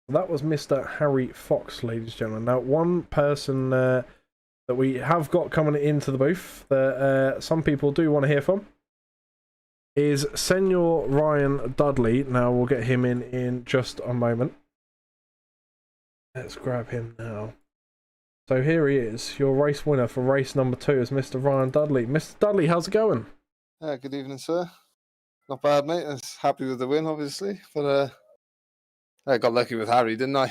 That was Mr. Harry Fox, ladies and gentlemen. Now, one person that we have got coming into the booth that some people do want to hear from is Senor Ryan Dudley. Now, we'll get him in just a moment. Let's grab him now. So here he is. Your race winner for race number 2 is Mr. Ryan Dudley. Mr. Dudley, how's it going? Good evening, sir. Not bad, mate. I was happy with the win, obviously, but I got lucky with Harry, didn't I?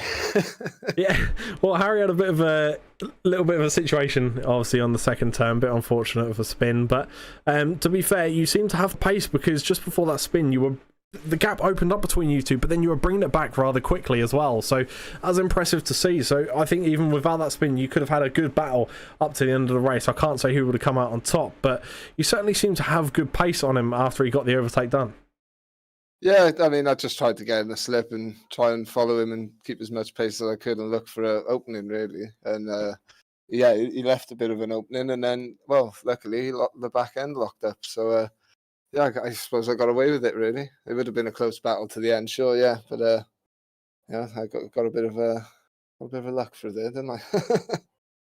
Yeah, well, Harry had a little bit of a situation, obviously, on the second turn. Bit unfortunate of a spin, but to be fair, you seem to have pace, because just before that spin, the gap opened up between you two, but then you were bringing it back rather quickly as well. So that was impressive to see. So I think even without that spin, you could have had a good battle up to the end of the race. I can't say who would have come out on top, but you certainly seem to have good pace on him after he got the overtake done. Yeah, I mean, I just tried to get in a slip and try and follow him and keep as much pace as I could and look for an opening, really. And yeah, he left a bit of an opening, and then, well, luckily, the back end locked up. So yeah, I suppose I got away with it, really. It would have been a close battle to the end, sure, yeah. But yeah, I got a bit of luck for there, didn't I?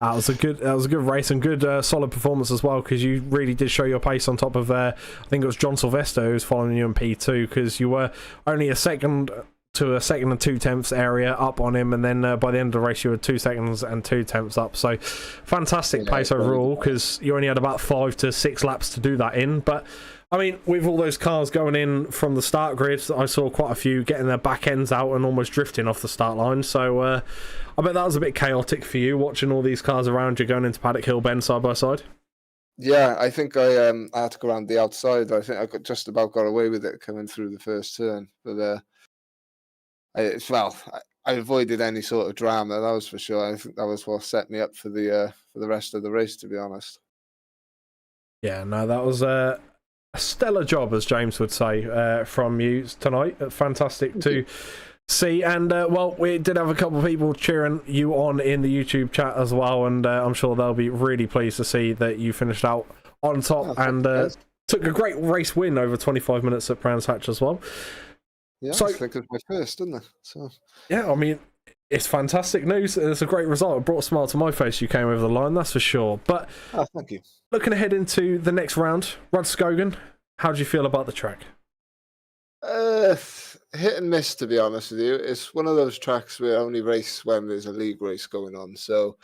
That was a good race, and good solid performance as well, because you really did show your pace on top of I think it was John Sylvester who was following you in P2, because you were only a second to a second and 2/10 area up on him, and then by the end of the race you were 2 seconds and 2/10 up. So fantastic pace overall, because you only had about 5 to 6 laps to do that in. But I mean, with all those cars going in from the start grid, I saw quite a few getting their back ends out and almost drifting off the start line. So I bet that was a bit chaotic for you, watching all these cars around you going into Paddock Hill Bend side by side. Yeah, I think I had to go around the outside. I think I just about got away with it coming through the first turn. But I avoided any sort of drama, that was for sure. I think that was what set me up for the rest of the race, to be honest. Yeah, no, that was a stellar job, as James would say, from you tonight. Fantastic to see. And well, we did have a couple of people cheering you on in the YouTube chat as well, and I'm sure they'll be really pleased to see that you finished out on top and took a great race win over 25 minutes at Brands Hatch as well. Yeah, so, I think it was my first, didn't it? So yeah, I mean, it's fantastic news. It's a great result. It brought a smile to my face. You came over the line, that's for sure. But thank you. Looking ahead into the next round, Rodskogan, how do you feel about the track? Hit and miss, to be honest with you. It's one of those tracks where I only race when there's a league race going on. So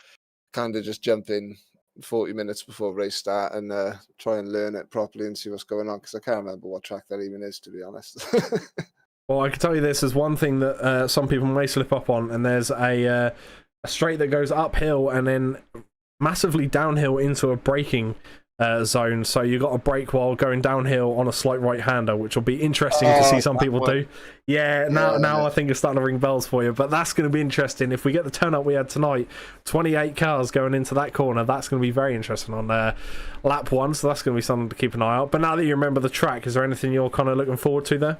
kind of just jump in 40 minutes before race start and try and learn it properly and see what's going on, because I can't remember what track that even is, to be honest. Well, I can tell you this is one thing that some people may slip up on, and there's a straight that goes uphill and then massively downhill into a braking zone. So you got to brake while going downhill on a slight right-hander, which will be interesting to see some people do. Yeah, now I think it's starting to ring bells for you. But that's going to be interesting. If we get the turnout we had tonight, 28 cars going into that corner, that's going to be very interesting on lap 1. So that's going to be something to keep an eye out. But now that you remember the track, is there anything you're kind of looking forward to there?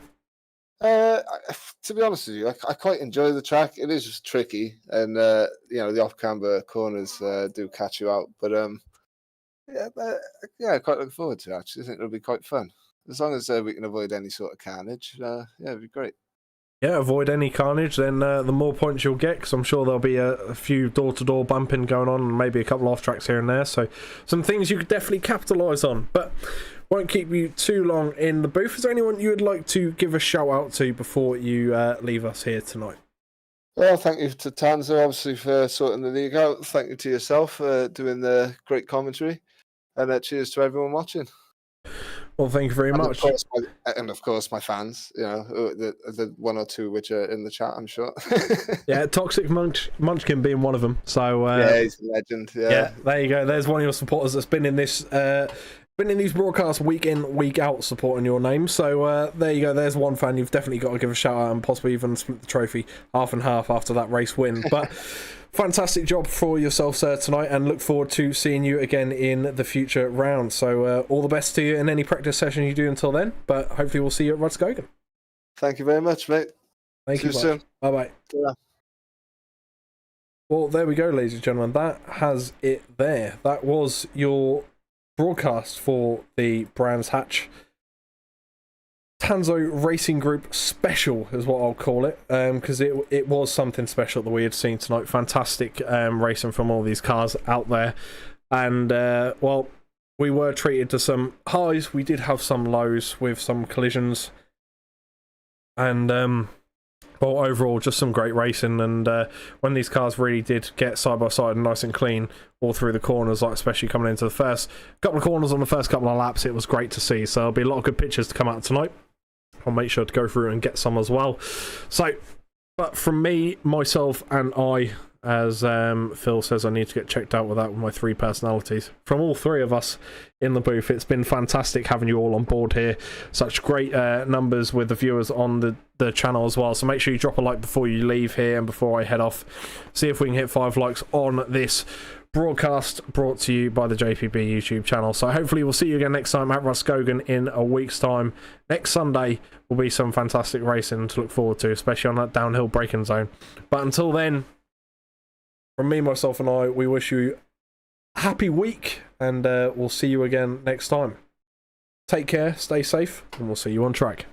To be honest with you, I quite enjoy the track. It is just tricky, and the off-camber corners do catch you out. But I quite look forward to it, actually. I think it'll be quite fun. As long as we can avoid any sort of carnage, it'd be great. Yeah, avoid any carnage, then the more points you'll get, because I'm sure there'll be a few door-to-door bumping going on, and maybe a couple off tracks here and there. So some things you could definitely capitalise on. But won't keep you too long in the booth. Is there anyone you would like to give a shout out to before you leave us here tonight? Well, thank you to Tanso, obviously, for sorting the league out. Thank you to yourself for doing the great commentary. And cheers to everyone watching. Well, thank you very much. Of course, my fans, the 1 or 2 which are in the chat, I'm sure. Yeah, Toxic Munchkin being one of them. So yeah, he's a legend. Yeah, there you go. There's one of your supporters that's been in this been in these broadcasts week in, week out supporting your name. So there you go. There's one fan you've definitely got to give a shout out and possibly even split the trophy half and half after that race win. But fantastic job for yourself, sir, tonight, and look forward to seeing you again in the future rounds. So all the best to you in any practice session you do until then. But hopefully we'll see you at Rudskogan. Thank you very much, mate. Thank you. See you soon. Bye-bye. Yeah. Well, there we go, ladies and gentlemen. That has it there. That was your broadcast for the Brands Hatch Tanso Racing Group special is what I'll call it, because it was something special that we had seen tonight. Fantastic racing from all these cars out there, and well, we were treated to some highs. We did have some lows with some collisions, and well, overall, just some great racing. And when these cars really did get side by side and nice and clean all through the corners, like especially coming into the first couple of corners on the first couple of laps, it was great to see. So there'll be a lot of good pictures to come out tonight. I'll make sure to go through and get some as well. So, but from me, myself, and I, as Phil says, I need to get checked out with that with my 3 personalities. From all 3 of us in the booth, it's been fantastic having you all on board here. Such great numbers with the viewers on the channel as well. So make sure you drop a like before you leave here and before I head off. See if we can hit 5 likes on this broadcast brought to you by the JPB YouTube channel. So hopefully we'll see you again next time at Rudskogan in a week's time. Next Sunday will be some fantastic racing to look forward to, especially on that downhill braking zone. But until then, from me, myself and I, we wish you a happy week, and we'll see you again next time. Take care, stay safe, and we'll see you on track.